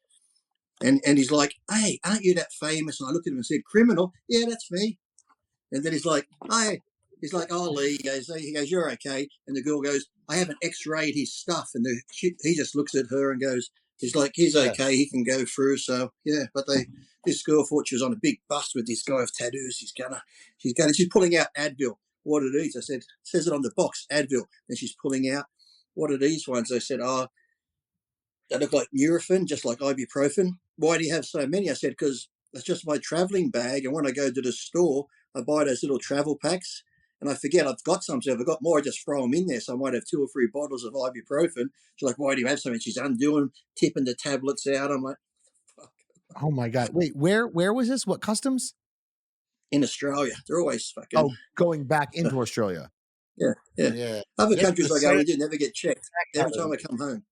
And he's like, hey, aren't you that famous? And I looked at him and said, criminal? Yeah, that's me. And then he's like, hey. He's like, oh, Lee. He goes, you're okay. And the girl goes, I haven't X-rayed his stuff. And he just looks at her and goes, he's like, he's okay. He can go through. So, yeah. But this girl thought she was on a big bus with this guy with tattoos. She's pulling out Advil. What are these? I said, it says it on the box, Advil. And she's pulling out, what are these ones? I said, they look like Nurofen, just like ibuprofen. Why do you have so many? I said, because it's just my traveling bag. And when I go to the store, I buy those little travel packs. And I forget I've got some, so if I've got more, I just throw them in there. So I might have 2 or 3 bottles of ibuprofen. She's like, why do you have so many? She's undoing, tipping the tablets out. I'm like, fuck. Oh, my God. Wait, where was this? What, Customs? In Australia. They're always fucking... Oh, going back into Australia. Yeah. Other countries I go into never get checked. Every time I come home.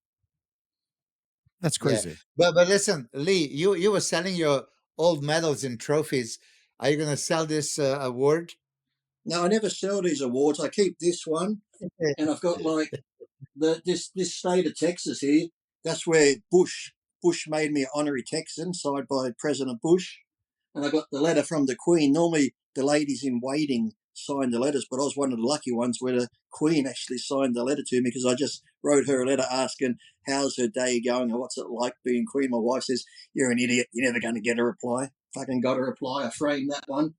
That's crazy. Yeah. But listen, Lee, you were selling your old medals and trophies. Are you going to sell this award? No, I never sell these awards. I keep this one, and I've got like this state of Texas here. That's where Bush made me an honorary Texan, signed by President Bush. And I got the letter from the Queen. Normally, the ladies in waiting sign the letters, but I was one of the lucky ones where the Queen actually signed the letter to me, because I just wrote her a letter asking how's her day going and what's it like being Queen. My wife says, you're an idiot. You're never going to get a reply. Fucking got a reply. I framed that one.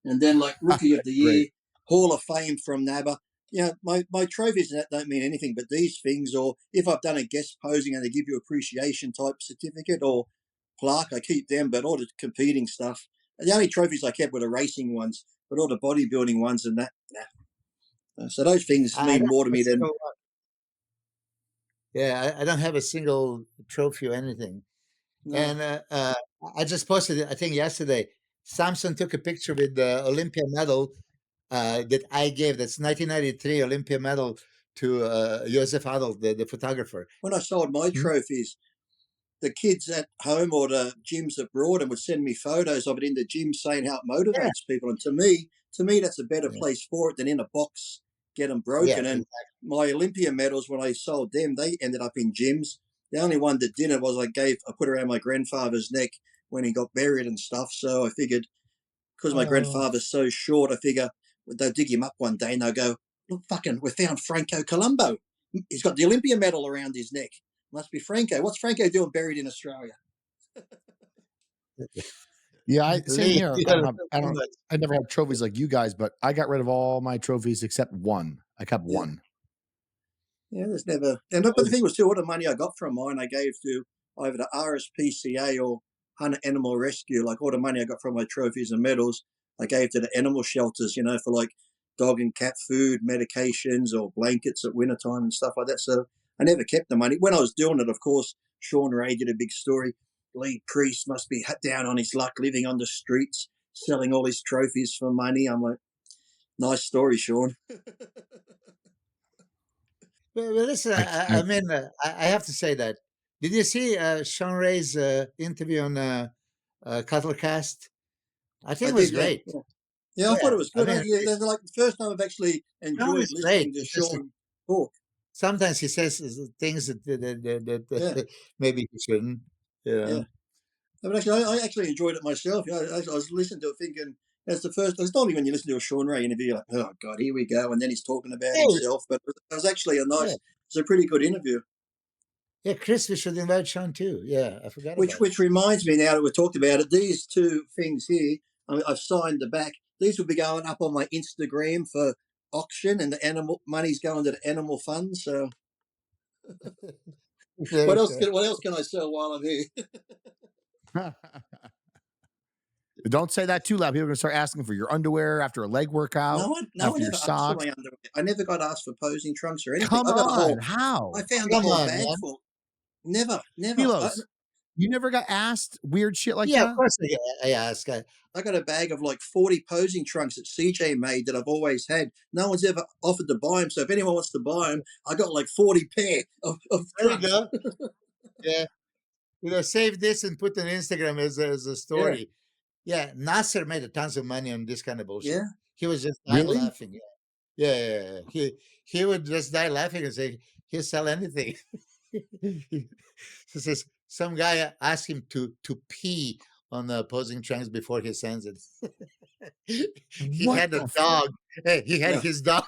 And then, like, Rookie of the Year, Hall of Fame from NABBA. You know, my trophies and that don't mean anything, but these things, or if I've done a guest posing and they give you appreciation type certificate or plaque, I keep them, but all the competing stuff, the only trophies I kept were the racing ones, but all the bodybuilding ones and that, nah. So those things mean more to me than... Yeah, I don't have a single trophy or anything. No. And I just posted it, I think yesterday, Samson took a picture with the Olympia medal that I gave. That's 1993 Olympia medal to Joseph Adel, the photographer. When I sold my trophies, the kids at home or the gyms abroad would send me photos of it in the gym saying how it motivates people. And to me, that's a better place for it than in a box, get them broken. Yeah, and exactly. My Olympia medals, when I sold them, they ended up in gyms. The only one that didn't was I put around my grandfather's neck when he got buried and stuff. So I figured, because my grandfather's so short, I figure they'll dig him up one day and they'll go, look, we found Franco Colombo. He's got the Olympia medal around his neck. Must be Franco. What's Franco doing buried in Australia? Yeah, same here. I never had trophies like you guys, but I got rid of all my trophies except one. I kept one. Yeah, there's never... But the thing was, too, all the money I got from mine, I gave to either the RSPCA or Hunter Animal Rescue. Like, all the money I got from my trophies and medals, I gave to the animal shelters, you know, for, like, dog and cat food, medications, or blankets at wintertime and stuff like that. So I never kept the money. When I was doing it, of course, Shawn Ray did a big story. RealLeePriest must be down on his luck, living on the streets, selling all his trophies for money. I'm like, nice story, Shawn. Well, listen, I mean, I have to say that. Did you see Shawn Ray's interview on Cutler Cast? I think it was great. Yeah, I thought it was good. I mean, like the first time I've actually enjoyed listening to Shawn talk. Sometimes he says things that maybe he shouldn't. Yeah. But actually, I actually enjoyed it myself. I was listening to it thinking, that's the first. It's normally when you listen to a Shawn Ray interview, you're like, oh God, here we go, and then he's talking about himself. But it was actually it's a pretty good interview. Yeah, Chris, we should invite Shawn too. Yeah, I forgot. Which reminds me, now that we've talked about it, these two things here, I've signed the back. These will be going up on my Instagram for auction, and the animal money's going to the animal fund. So, what else can I sell while I'm here? Don't say that too loud. People are going to start asking for your underwear after a leg workout. No one ever asked for my underwear. I never got asked for posing trunks or anything. Come on, how? I found a whole bag full. Never. Milos, you never got asked weird shit like that? Yeah, of course I asked. I got a bag of like 40 posing trunks that CJ made that I've always had. No one's ever offered to buy them. So if anyone wants to buy them, I got like 40 pair of trunks. There you go. Yeah. Save this and put it on Instagram as a story. Yeah, Nasser made tons of money on this kind of bullshit. Yeah. He was just laughing. Yeah. He would just die laughing and say, he'll sell anything. He says some guy asked him to pee on the posing trunks before he sends it. He had a dog. Hey, he had his dog.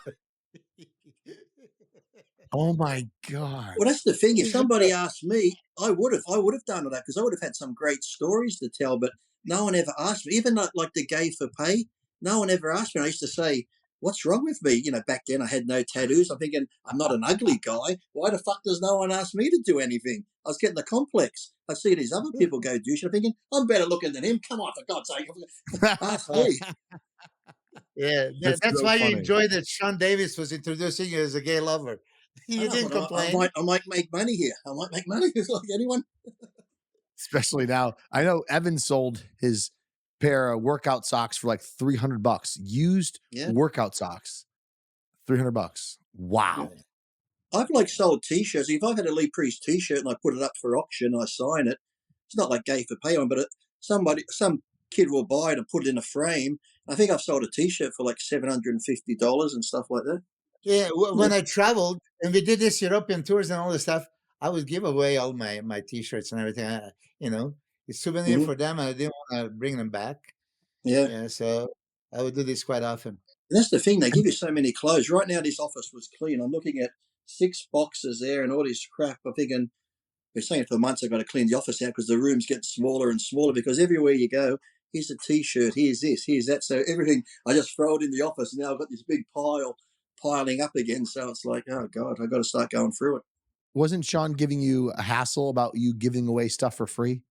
Oh my God. Well, that's the thing. If somebody asked me, I would have done that because I would have had some great stories to tell, but no one ever asked me. Even like the gay for pay, no one ever asked me. I used to say, what's wrong with me? You know, back then I had no tattoos. I'm thinking, I'm not an ugly guy. Why the fuck does no one ask me to do anything? I was getting the complex. I see these other people go douche. I'm thinking, I'm better looking than him. Come on, for God's sake. Ask me. Yeah, that's why you enjoyed that Sean Davis was introducing you as a gay lover. You didn't complain. I might make money here. I might make money just like anyone. Especially now. I know Evan sold his pair of workout socks for like $300. Used workout socks. $300. Wow. Yeah. I've like sold t-shirts. If I've had a RealLeePriest t-shirt and I put it up for auction, I sign it. It's not like gay for pay on, but some kid will buy it and put it in a frame. I think I've sold a t-shirt for like $750 and stuff like that. Yeah, when I traveled and we did this European tours and all this stuff, I would give away all my t-shirts and everything. It's souvenir for them, and I didn't want to bring them back. Yeah, so I would do this quite often. And that's the thing; they give you so many clothes. Right now, this office was clean. I'm looking at 6 boxes there and all this crap. I'm thinking, we're saying for months I've got to clean the office out because the room's getting smaller and smaller because everywhere you go, here's a T-shirt, here's this, here's that. So everything, I just throw it in the office, and now I've got this big piling up again. So it's like, oh God, I've got to start going through it. Wasn't Shawn giving you a hassle about you giving away stuff for free?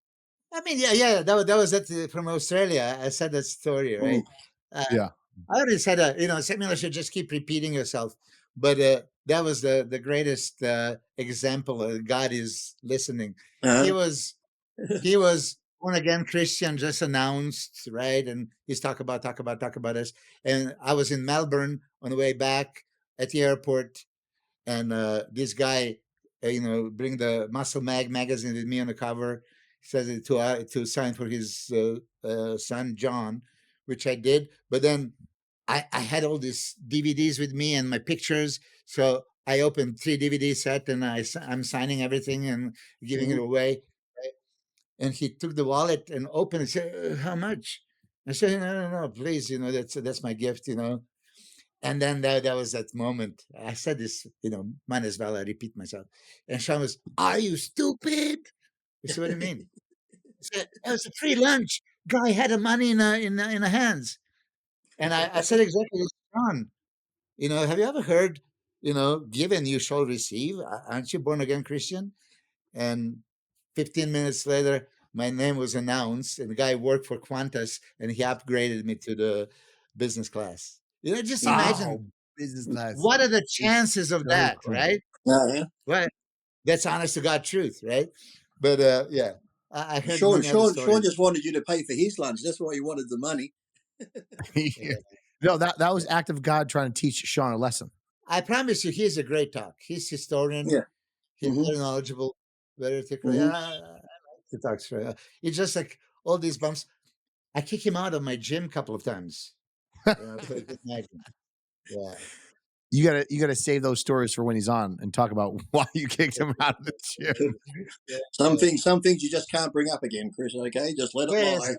I mean, yeah. That was that from Australia. I said that story, right? Yeah. I already said, Samuel, should just keep repeating yourself. But that was the greatest example. God is listening. He was born again Christian, just announced, right? And he's talk about us. And I was in Melbourne on the way back at the airport, and this guy, bring the Muscle magazine with me on the cover. He says it to sign for his son John, which I did. But then I had all these DVDs with me and my pictures, so I opened 3 DVD set and I'm signing everything and giving it away. Right? And he took the wallet and opened and said, "How much?" I said, "No, please, that's my gift, And then that was that moment. I said this, might as well I repeat myself. And Shaun was, "Are you stupid?" I said, "What do you mean?" He said, "It was a free lunch. Guy had the money in the hands." And I said exactly this, Shaun. Have you ever heard, give and you shall receive? Aren't you born again Christian? And 15 minutes later, my name was announced, and the guy worked for Qantas, and he upgraded me to the business class. Just imagine business class. what are the chances of that, cool. right? Yeah. Well, that's honest to God truth, right? But yeah, I heard Shaun stories. just wanted you to pay for his lunch. That's why he wanted the money. Yeah. No, that was act of God trying to teach Shaun a lesson. I promise you, he's a great talk. He's historian. Yeah. He's very knowledgeable, very articulate. I like to talk straight. It's just like all these bumps. I kick him out of my gym a couple of times. So you can imagine. Yeah. You gotta save those stories for when he's on and talk about why you kicked him out of the gym. Some things you just can't bring up again, Chris. Okay, just let it lie.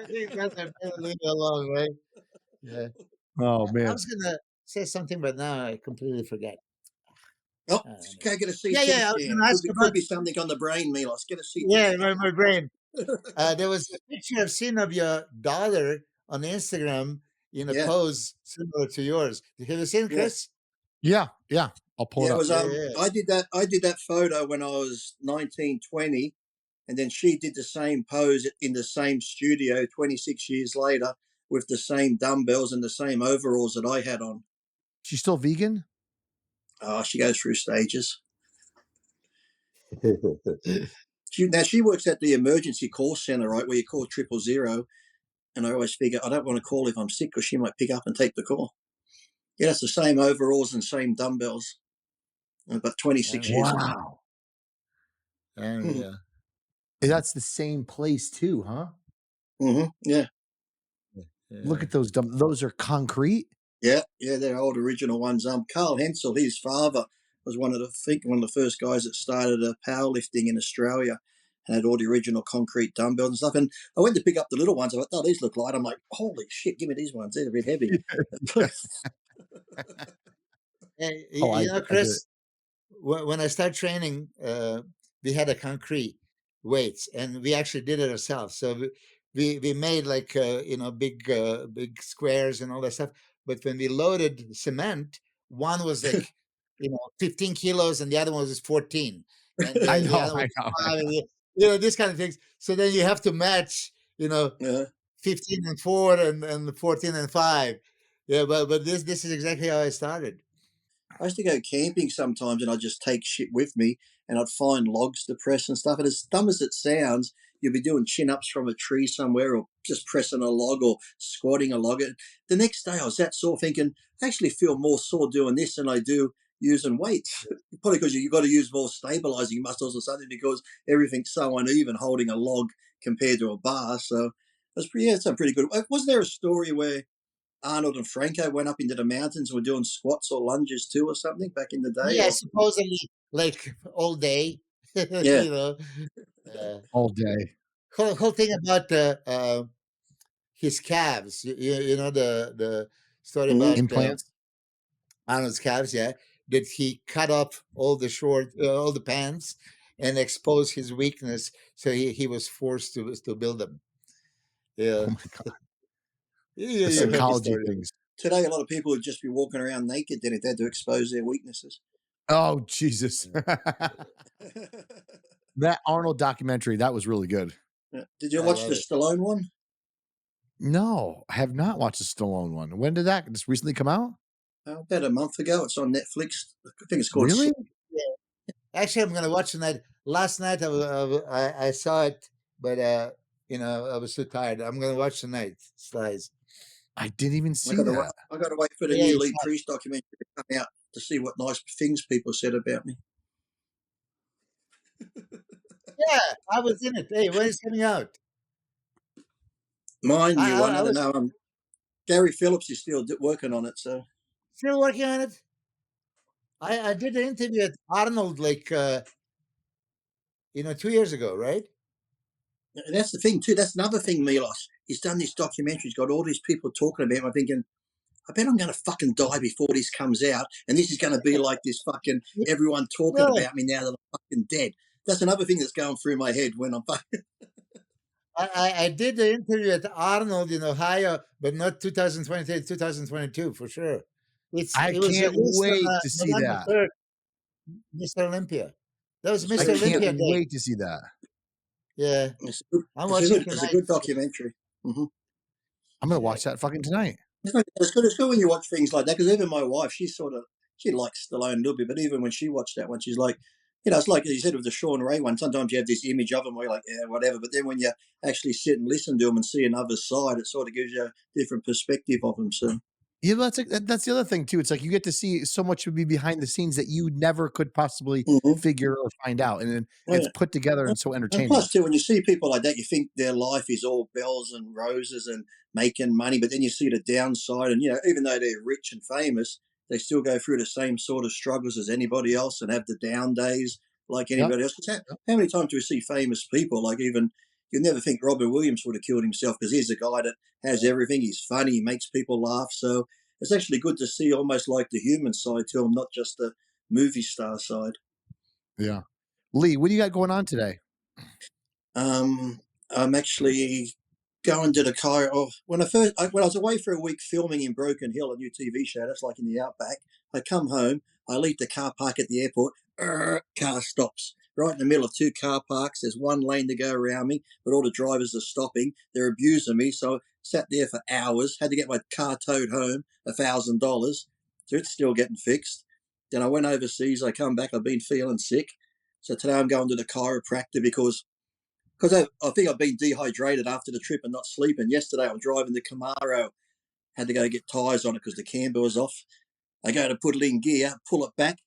Leave it alone, right? Yeah. Oh man. I was gonna say something, but now I completely forget. Oh, okay, get a CT I was scan. gonna ask Could be something on the brain, Milos. Get a CT Yeah, scan. my brain. There was a picture I've seen of your daughter on Instagram in a pose similar to yours. Have you seen Chris? Yeah. I'll pull it up. It was I did that photo when I was 19, 20, and then she did the same pose in the same studio 26 years later with the same dumbbells and the same overalls that I had on. She's still vegan? Oh, she goes through stages. She works at the emergency call center, right, where you call 000. And I always figure I don't want to call if I'm sick because she might pick up and take the call. Yeah, it's the same overalls and same dumbbells, but 26 years ago. Wow. Yeah. That's the same place too, huh? Yeah. Look at those those are concrete. Yeah, they're old original ones. Carl Hensel, his father, was one of the first guys that started powerlifting in Australia and had all the original concrete dumbbells and stuff. And I went to pick up the little ones. I thought, oh, these look light. I'm like, holy shit, give me these ones. They're a bit heavy. Chris, when I started training, we had a concrete weights, and we actually did it ourselves. So we made like big squares and all that stuff. But when we loaded cement, one was like 15 kilos, and the other one was 14. And I know. This kind of things. So then you have to match, 15 and 4 and 14 and 5. Yeah, but this is exactly how I started. I used to go camping sometimes and I'd just take shit with me and I'd find logs to press and stuff. And as dumb as it sounds, you'll be doing chin-ups from a tree somewhere or just pressing a log or squatting a log. The next day I was that sore thinking, I actually feel more sore doing this than I do using weights. Probably because you've got to use more stabilizing muscles or something because everything's so uneven holding a log compared to a bar. So it's pretty good. Wasn't there a story where Arnold and Franco went up into the mountains and were doing squats or lunges too or something back in the day? Yeah, supposedly like all day. Yeah. All day. Whole thing about his calves. You know the story about implants. Arnold's calves. Yeah, that he cut off all the pants and exposed his weakness, so he was forced to build them. Yeah. Oh my God. Yeah, The you heard the psychology story. things. Today, a lot of people would just be walking around naked then if they had to expose their weaknesses. Oh, Jesus. That Arnold documentary, that was really good. Did you I watch love the it. Stallone one? No, I have not watched the Stallone one. When did that just recently come out? About a month ago. It's on Netflix. I think it's called. Really? Actually, I'm gonna watch tonight. Last night I saw it, but you know, I was too tired. I'm gonna watch tonight. Slides. I didn't even see that. I got to wait for the Yeah, new it's LeePriest documentary to come out to see what nice things people said about me. yeah, I was in it. Hey, when is it coming out? Mine, new one. I don't was know. Gary Phillips is still working on it, so. still working on it. I did an interview at Arnold like 2 years ago, right? And that's the thing too. That's another thing, Milos. He's done this documentary. He's got all these people talking about him. I'm thinking, I bet I'm going to fucking die before this comes out. And this is going to be like this fucking everyone talking about me now that I'm fucking dead. That's another thing that's going through my head when I'm fucking. I did the interview at Arnold in Ohio, but not 2023, 2022 for sure. I can't wait to see November that. 3rd, Mr. Olympia. That was Mr. I Olympia can't day. wait to see that. Yeah. It's a good documentary. Mm-hmm. I'm going to watch that fucking tonight. It's good when you watch things like that, because even my wife, she likes Stallone a little bit, but even when she watched that one, she's like, it's like you said with the Shawn Ray one, sometimes you have this image of them where you're like, yeah, whatever, but then when you actually sit and listen to them and see another side, it sort of gives you a different perspective of them. So. Yeah, that's the other thing too. It's like you get to see so much be behind the scenes that you never could possibly figure or find out, and then it's put together and so entertaining. And plus, too, when you see people like that, you think their life is all bells and roses and making money, but then you see the downside, and even though they're rich and famous, they still go through the same sort of struggles as anybody else and have the down days like anybody else. How many times do we see famous people like even? You'd never think Robin Williams would have killed himself because he's a guy that has everything. He's funny. He makes people laugh. So it's actually good to see almost like the human side to him, not just the movie star side. Yeah. Lee, what do you got going on today? I'm actually going to the Cairo. When I was away for a week filming in Broken Hill, a new TV show, that's like in the outback. I come home. I leave the car park at the airport. Car stops. Right in the middle of two car parks. There's one lane to go around me, but all the drivers are stopping. They're abusing me. So I sat there for hours, had to get my car towed home, $1,000. So it's still getting fixed. Then I went overseas. I come back. I've been feeling sick. So today I'm going to the chiropractor because I think I've been dehydrated after the trip and not sleeping. Yesterday I was driving the Camaro. Had to go get tyres on it because the camber was off. I go to put it in gear, pull it back.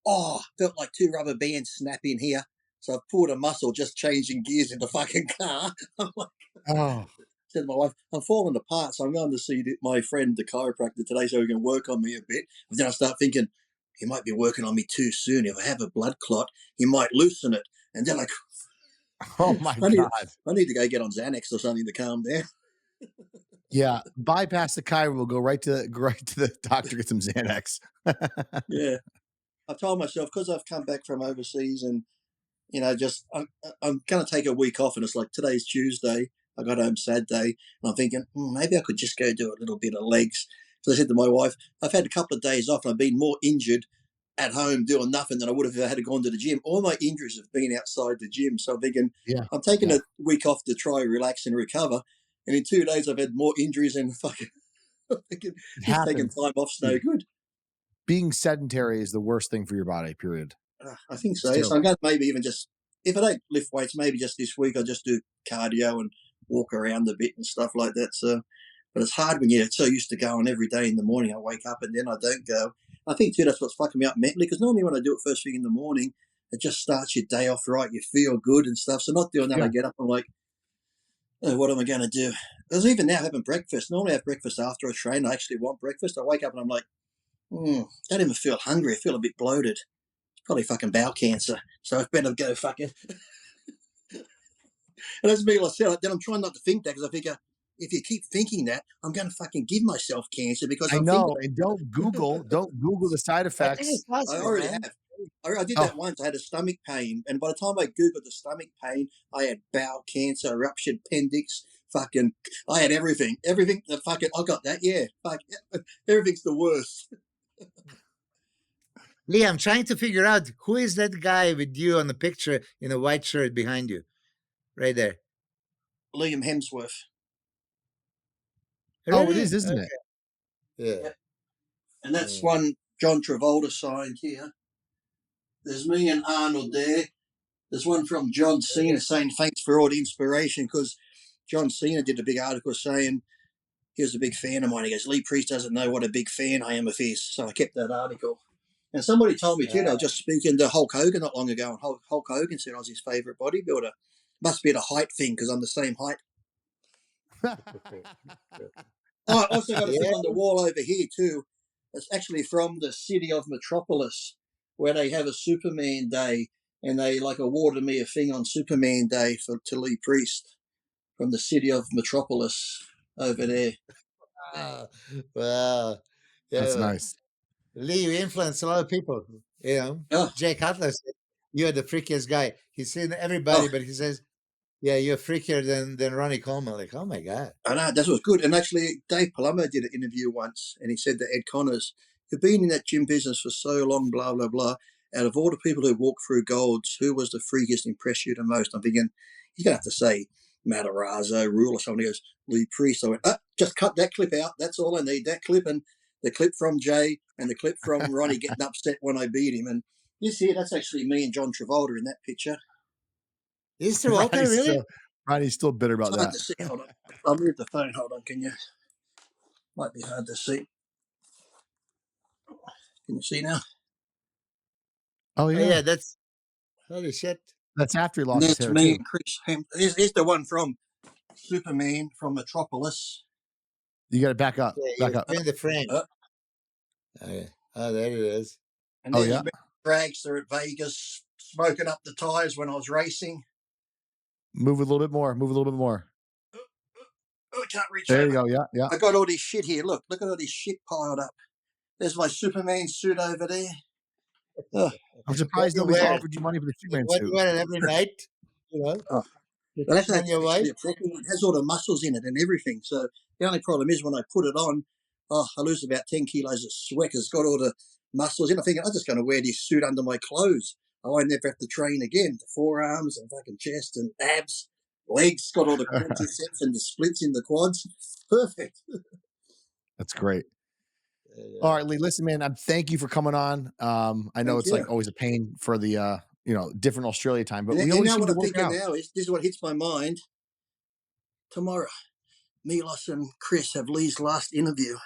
Oh, felt like two rubber bands snap in here. So I've pulled a muscle just changing gears in the fucking car. I'm like, said to my wife, I'm falling apart. So I'm going to see my friend, the chiropractor, today so he can work on me a bit. But then I start thinking, he might be working on me too soon. If I have a blood clot, he might loosen it. And then oh my God. I need to go get on Xanax or something to calm down. Yeah, bypass the chiro. We'll go right to the doctor, get some Xanax. Yeah. I've told myself, because I've come back from overseas and, I'm going to take a week off. And it's like, today's Tuesday. I got home Saturday. And I'm thinking, maybe I could just go do a little bit of legs. So I said to my wife, I've had a couple of days off and I've been more injured at home doing nothing than I would have if I had gone to the gym. All my injuries have been outside the gym. So I'm thinking, I'm taking a week off to try relax and recover. And in 2 days, I've had more injuries and fucking taking time off's no good. Being sedentary is the worst thing for your body, period. I think so. So I'm going to maybe even just, if I don't lift weights, maybe just this week I'll just do cardio and walk around a bit and stuff like that. So, but it's hard when you're so used to going every day in the morning. I wake up and then I don't go. I think, too, that's what's fucking me up mentally, because normally when I do it first thing in the morning, it just starts your day off right. You feel good and stuff. So not doing that, I get up, I'm like, what am I going to do? Because even now, having breakfast, normally I have breakfast after I train. I actually want breakfast. I wake up and I'm like, don't even feel hungry. I feel a bit bloated. It's probably fucking bowel cancer. So I better go fucking. And that's me, I said. Then I'm trying not to think that, because I figure, if you keep thinking that, I'm going to fucking give myself cancer because I know. And don't Google the side effects. I think it's possible, I already have. I did that once. I had a stomach pain, and by the time I Googled the stomach pain, I had bowel cancer, ruptured appendix, fucking, I had everything. Everything, the fucking, I got that, yeah. Fuck, everything's the worst. Lee, I'm trying to figure out who is that guy with you on the picture in a white shirt behind you, right there. Liam Hemsworth. Oh, it is, isn't it? Yeah. And that's one John Travolta signed here. There's me and Arnold there. There's one from John Cena saying thanks for all the inspiration, because John Cena did a big article saying he was a big fan of mine. He goes, LeePriest doesn't know what a big fan I am of his. So I kept that article. And somebody told me, too, I was just speaking to Hulk Hogan not long ago, and Hulk Hogan said I was his favourite bodybuilder. Must be the height thing, because I'm the same height. I also got a thing on the wall over here, too. It's actually from the city of Metropolis, where they have a Superman Day, and they awarded me a thing on Superman Day to LeePriest from the city of Metropolis over there. Wow. Yeah. That's nice. Lee, you influenced a lot of people. You know, Jay Cutler said, you're the freakiest guy. He's seen everybody, but he says, yeah, you're freakier than Ronnie Coleman. Like, oh my God. I know, that was good. And actually, Dave Palumbo did an interview once, and he said to Ed Connors, you've been in that gym business for so long, blah, blah, blah. Out of all the people who walked through Golds, who was the freakiest, impressed you the most? I'm thinking, you're going to have to say Matarazzo, Rule, or somebody goes, LeePriest. I went, just cut that clip out. That's all I need, that clip. And the clip from Jay and the clip from Ronnie getting upset when I beat him. And you see, that's actually me and John Travolta in that picture. Is Travolta really? Ronnie's still bitter about that. To see. Hold on. I'll move the phone. Hold on. Can you? Might be hard to see. Can you see now? Oh, yeah. Yeah, that's... Holy shit. That's after he lost his hair, me too. and Chris. Here's the one from Superman from Metropolis. You got to back up. Yeah, back up. In the frame. Oh, there it is. And then dragster at Vegas, smoking up the tires when I was racing. Move a little bit more. Move a little bit more. I can't reach there over. You go. Yeah, yeah. I got all this shit here. Look at all this shit piled up. There's my Superman suit over there. I'm surprised nobody offered you money for the Superman suit. You wear it every night, you know? Well, that's actually a problem. It has all the muscles in it and everything. So the only problem is when I put it on, I lose about 10 kilos of sweat. It's got all the muscles in it. I'm thinking, I'm just going to wear this suit under my clothes. I won't never have to train again. The forearms and fucking chest and abs, legs, got all the quadriceps and the splits in the quads. Perfect. That's great. All right, Lee, listen, man, thank you for coming on. I know it's like always a pain for the, different Australia time, but we always seem to work out. Now is, this is what hits my mind. Tomorrow, Milos and Chris have Lee's last interview.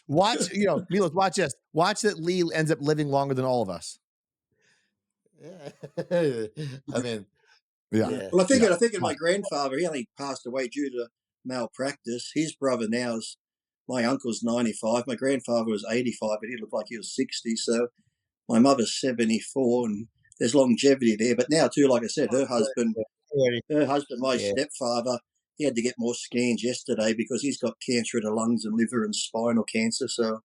Watch, Milos, watch this. Watch that Lee ends up living longer than all of us. I mean, yeah. Well, I figured my grandfather, he only passed away due to malpractice. His brother now is, my uncle's 95. My grandfather was 85, but he looked like he was 60. So my mother's 74, and there's longevity there. But now too, like I said, her husband, my stepfather, he had to get more scans yesterday because he's got cancer of the lungs and liver and spinal cancer. So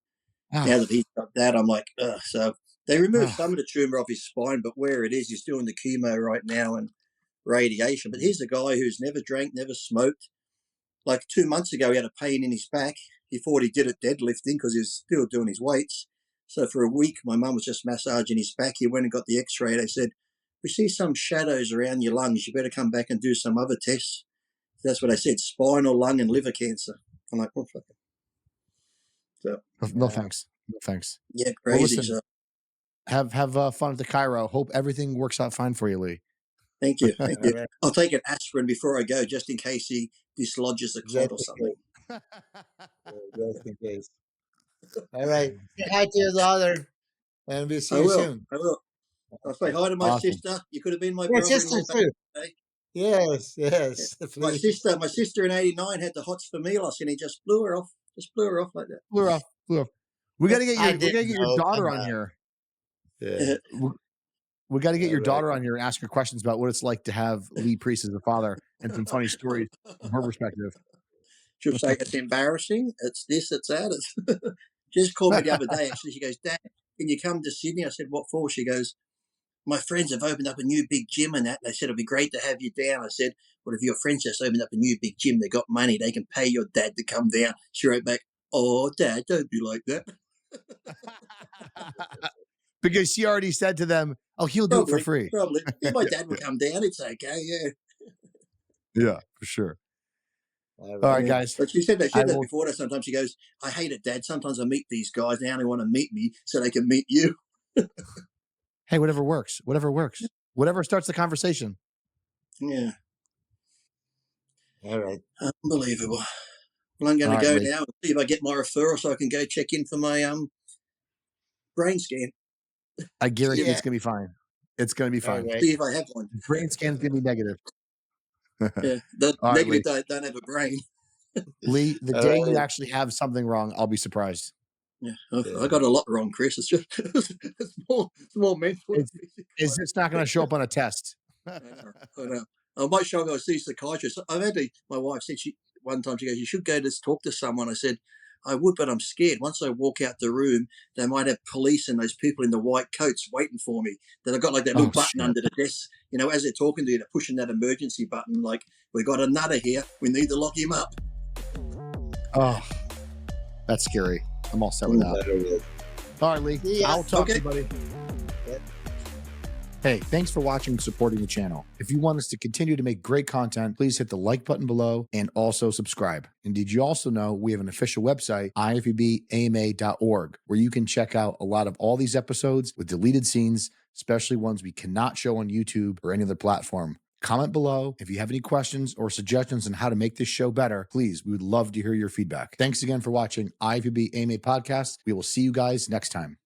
now that he's got that, I'm like, ugh. So they removed some of the tumor off his spine, but where it is, he's doing the chemo right now and radiation. But here's a guy who's never drank, never smoked. Like 2 months ago, he had a pain in his back. He thought he did it deadlifting because he was still doing his weights. So for a week, my mum was just massaging his back. He went and got the x-ray. They said, we see some shadows around your lungs. You better come back and do some other tests. That's what I said, spinal, lung, and liver cancer. I'm like, oh, fuck it. So, no thanks. No thanks. Yeah, crazy. Well, listen, have fun at the Cairo. Hope everything works out fine for you, Lee. Thank you. Thank you. Right. I'll take an aspirin before I go, just in case he dislodges a clot or something. Just in case. All right. Say hi to your daughter, and we'll see you soon. I will. I'll say hi to my sister. You could have been my sister too. Yes. Yeah. My sister in '89 had the hots for Milos, and he just blew her off. Like that. Blew her off. We got to get your daughter on here. Yeah. We got to get your daughter on here and ask her questions about what it's like to have LeePriest as a father and some funny stories from her perspective. She'll say, it's embarrassing. It's this, it's that. She just called me the other day, actually. She goes, Dad, can you come to Sydney? I said, what for? She goes, my friends have opened up a new big gym and that. They said, it'll be great to have you down. I said, well, if your friends just opened up a new big gym, they got money, they can pay your dad to come down. She wrote back, oh, Dad, don't be like that. Because she already said to them, oh, he'll do it for free. Probably. Yeah, my dad will come down. It's okay, yeah. Yeah, for sure. All right, guys. But she said that before. That sometimes she goes, I hate it, Dad. Sometimes I meet these guys. They only want to meet me so they can meet you. Hey, whatever works. Whatever works. Whatever starts the conversation. Yeah. All right. Unbelievable. Well, I'm going to go now and see if I get my referral so I can go check in for my brain scan. I guarantee it's going to be fine. It's going to be fine. See if I have one. Brain scan's going to be negative. Yeah, the negative don't have a brain. Lee, the day you actually have something wrong, I'll be surprised. Yeah, I got a lot wrong, Chris. It's just it's more mental. It's just not going to show up on a test. I know. I might show up to see a psychiatrist. My wife said one time, she goes, you should go to talk to someone. I said, I would, but I'm scared. Once I walk out the room, they might have police and those people in the white coats waiting for me. That I've got like that little button under the desk. You know, as they're talking to you, they're pushing that emergency button. Like, we got a nutter here. We need to lock him up. Oh, that's scary. I'm all set with that. All right, Lee. Yeah. I'll talk to you, buddy. Yeah. Hey, thanks for watching and supporting the channel. If you want us to continue to make great content, please hit the like button below and also subscribe. And did you also know we have an official website, IFBBAMA.org, where you can check out a lot of all these episodes with deleted scenes, especially ones we cannot show on YouTube or any other platform. Comment below if you have any questions or suggestions on how to make this show better. Please, we would love to hear your feedback. Thanks again for watching IFBB AMA Podcast. We will see you guys next time.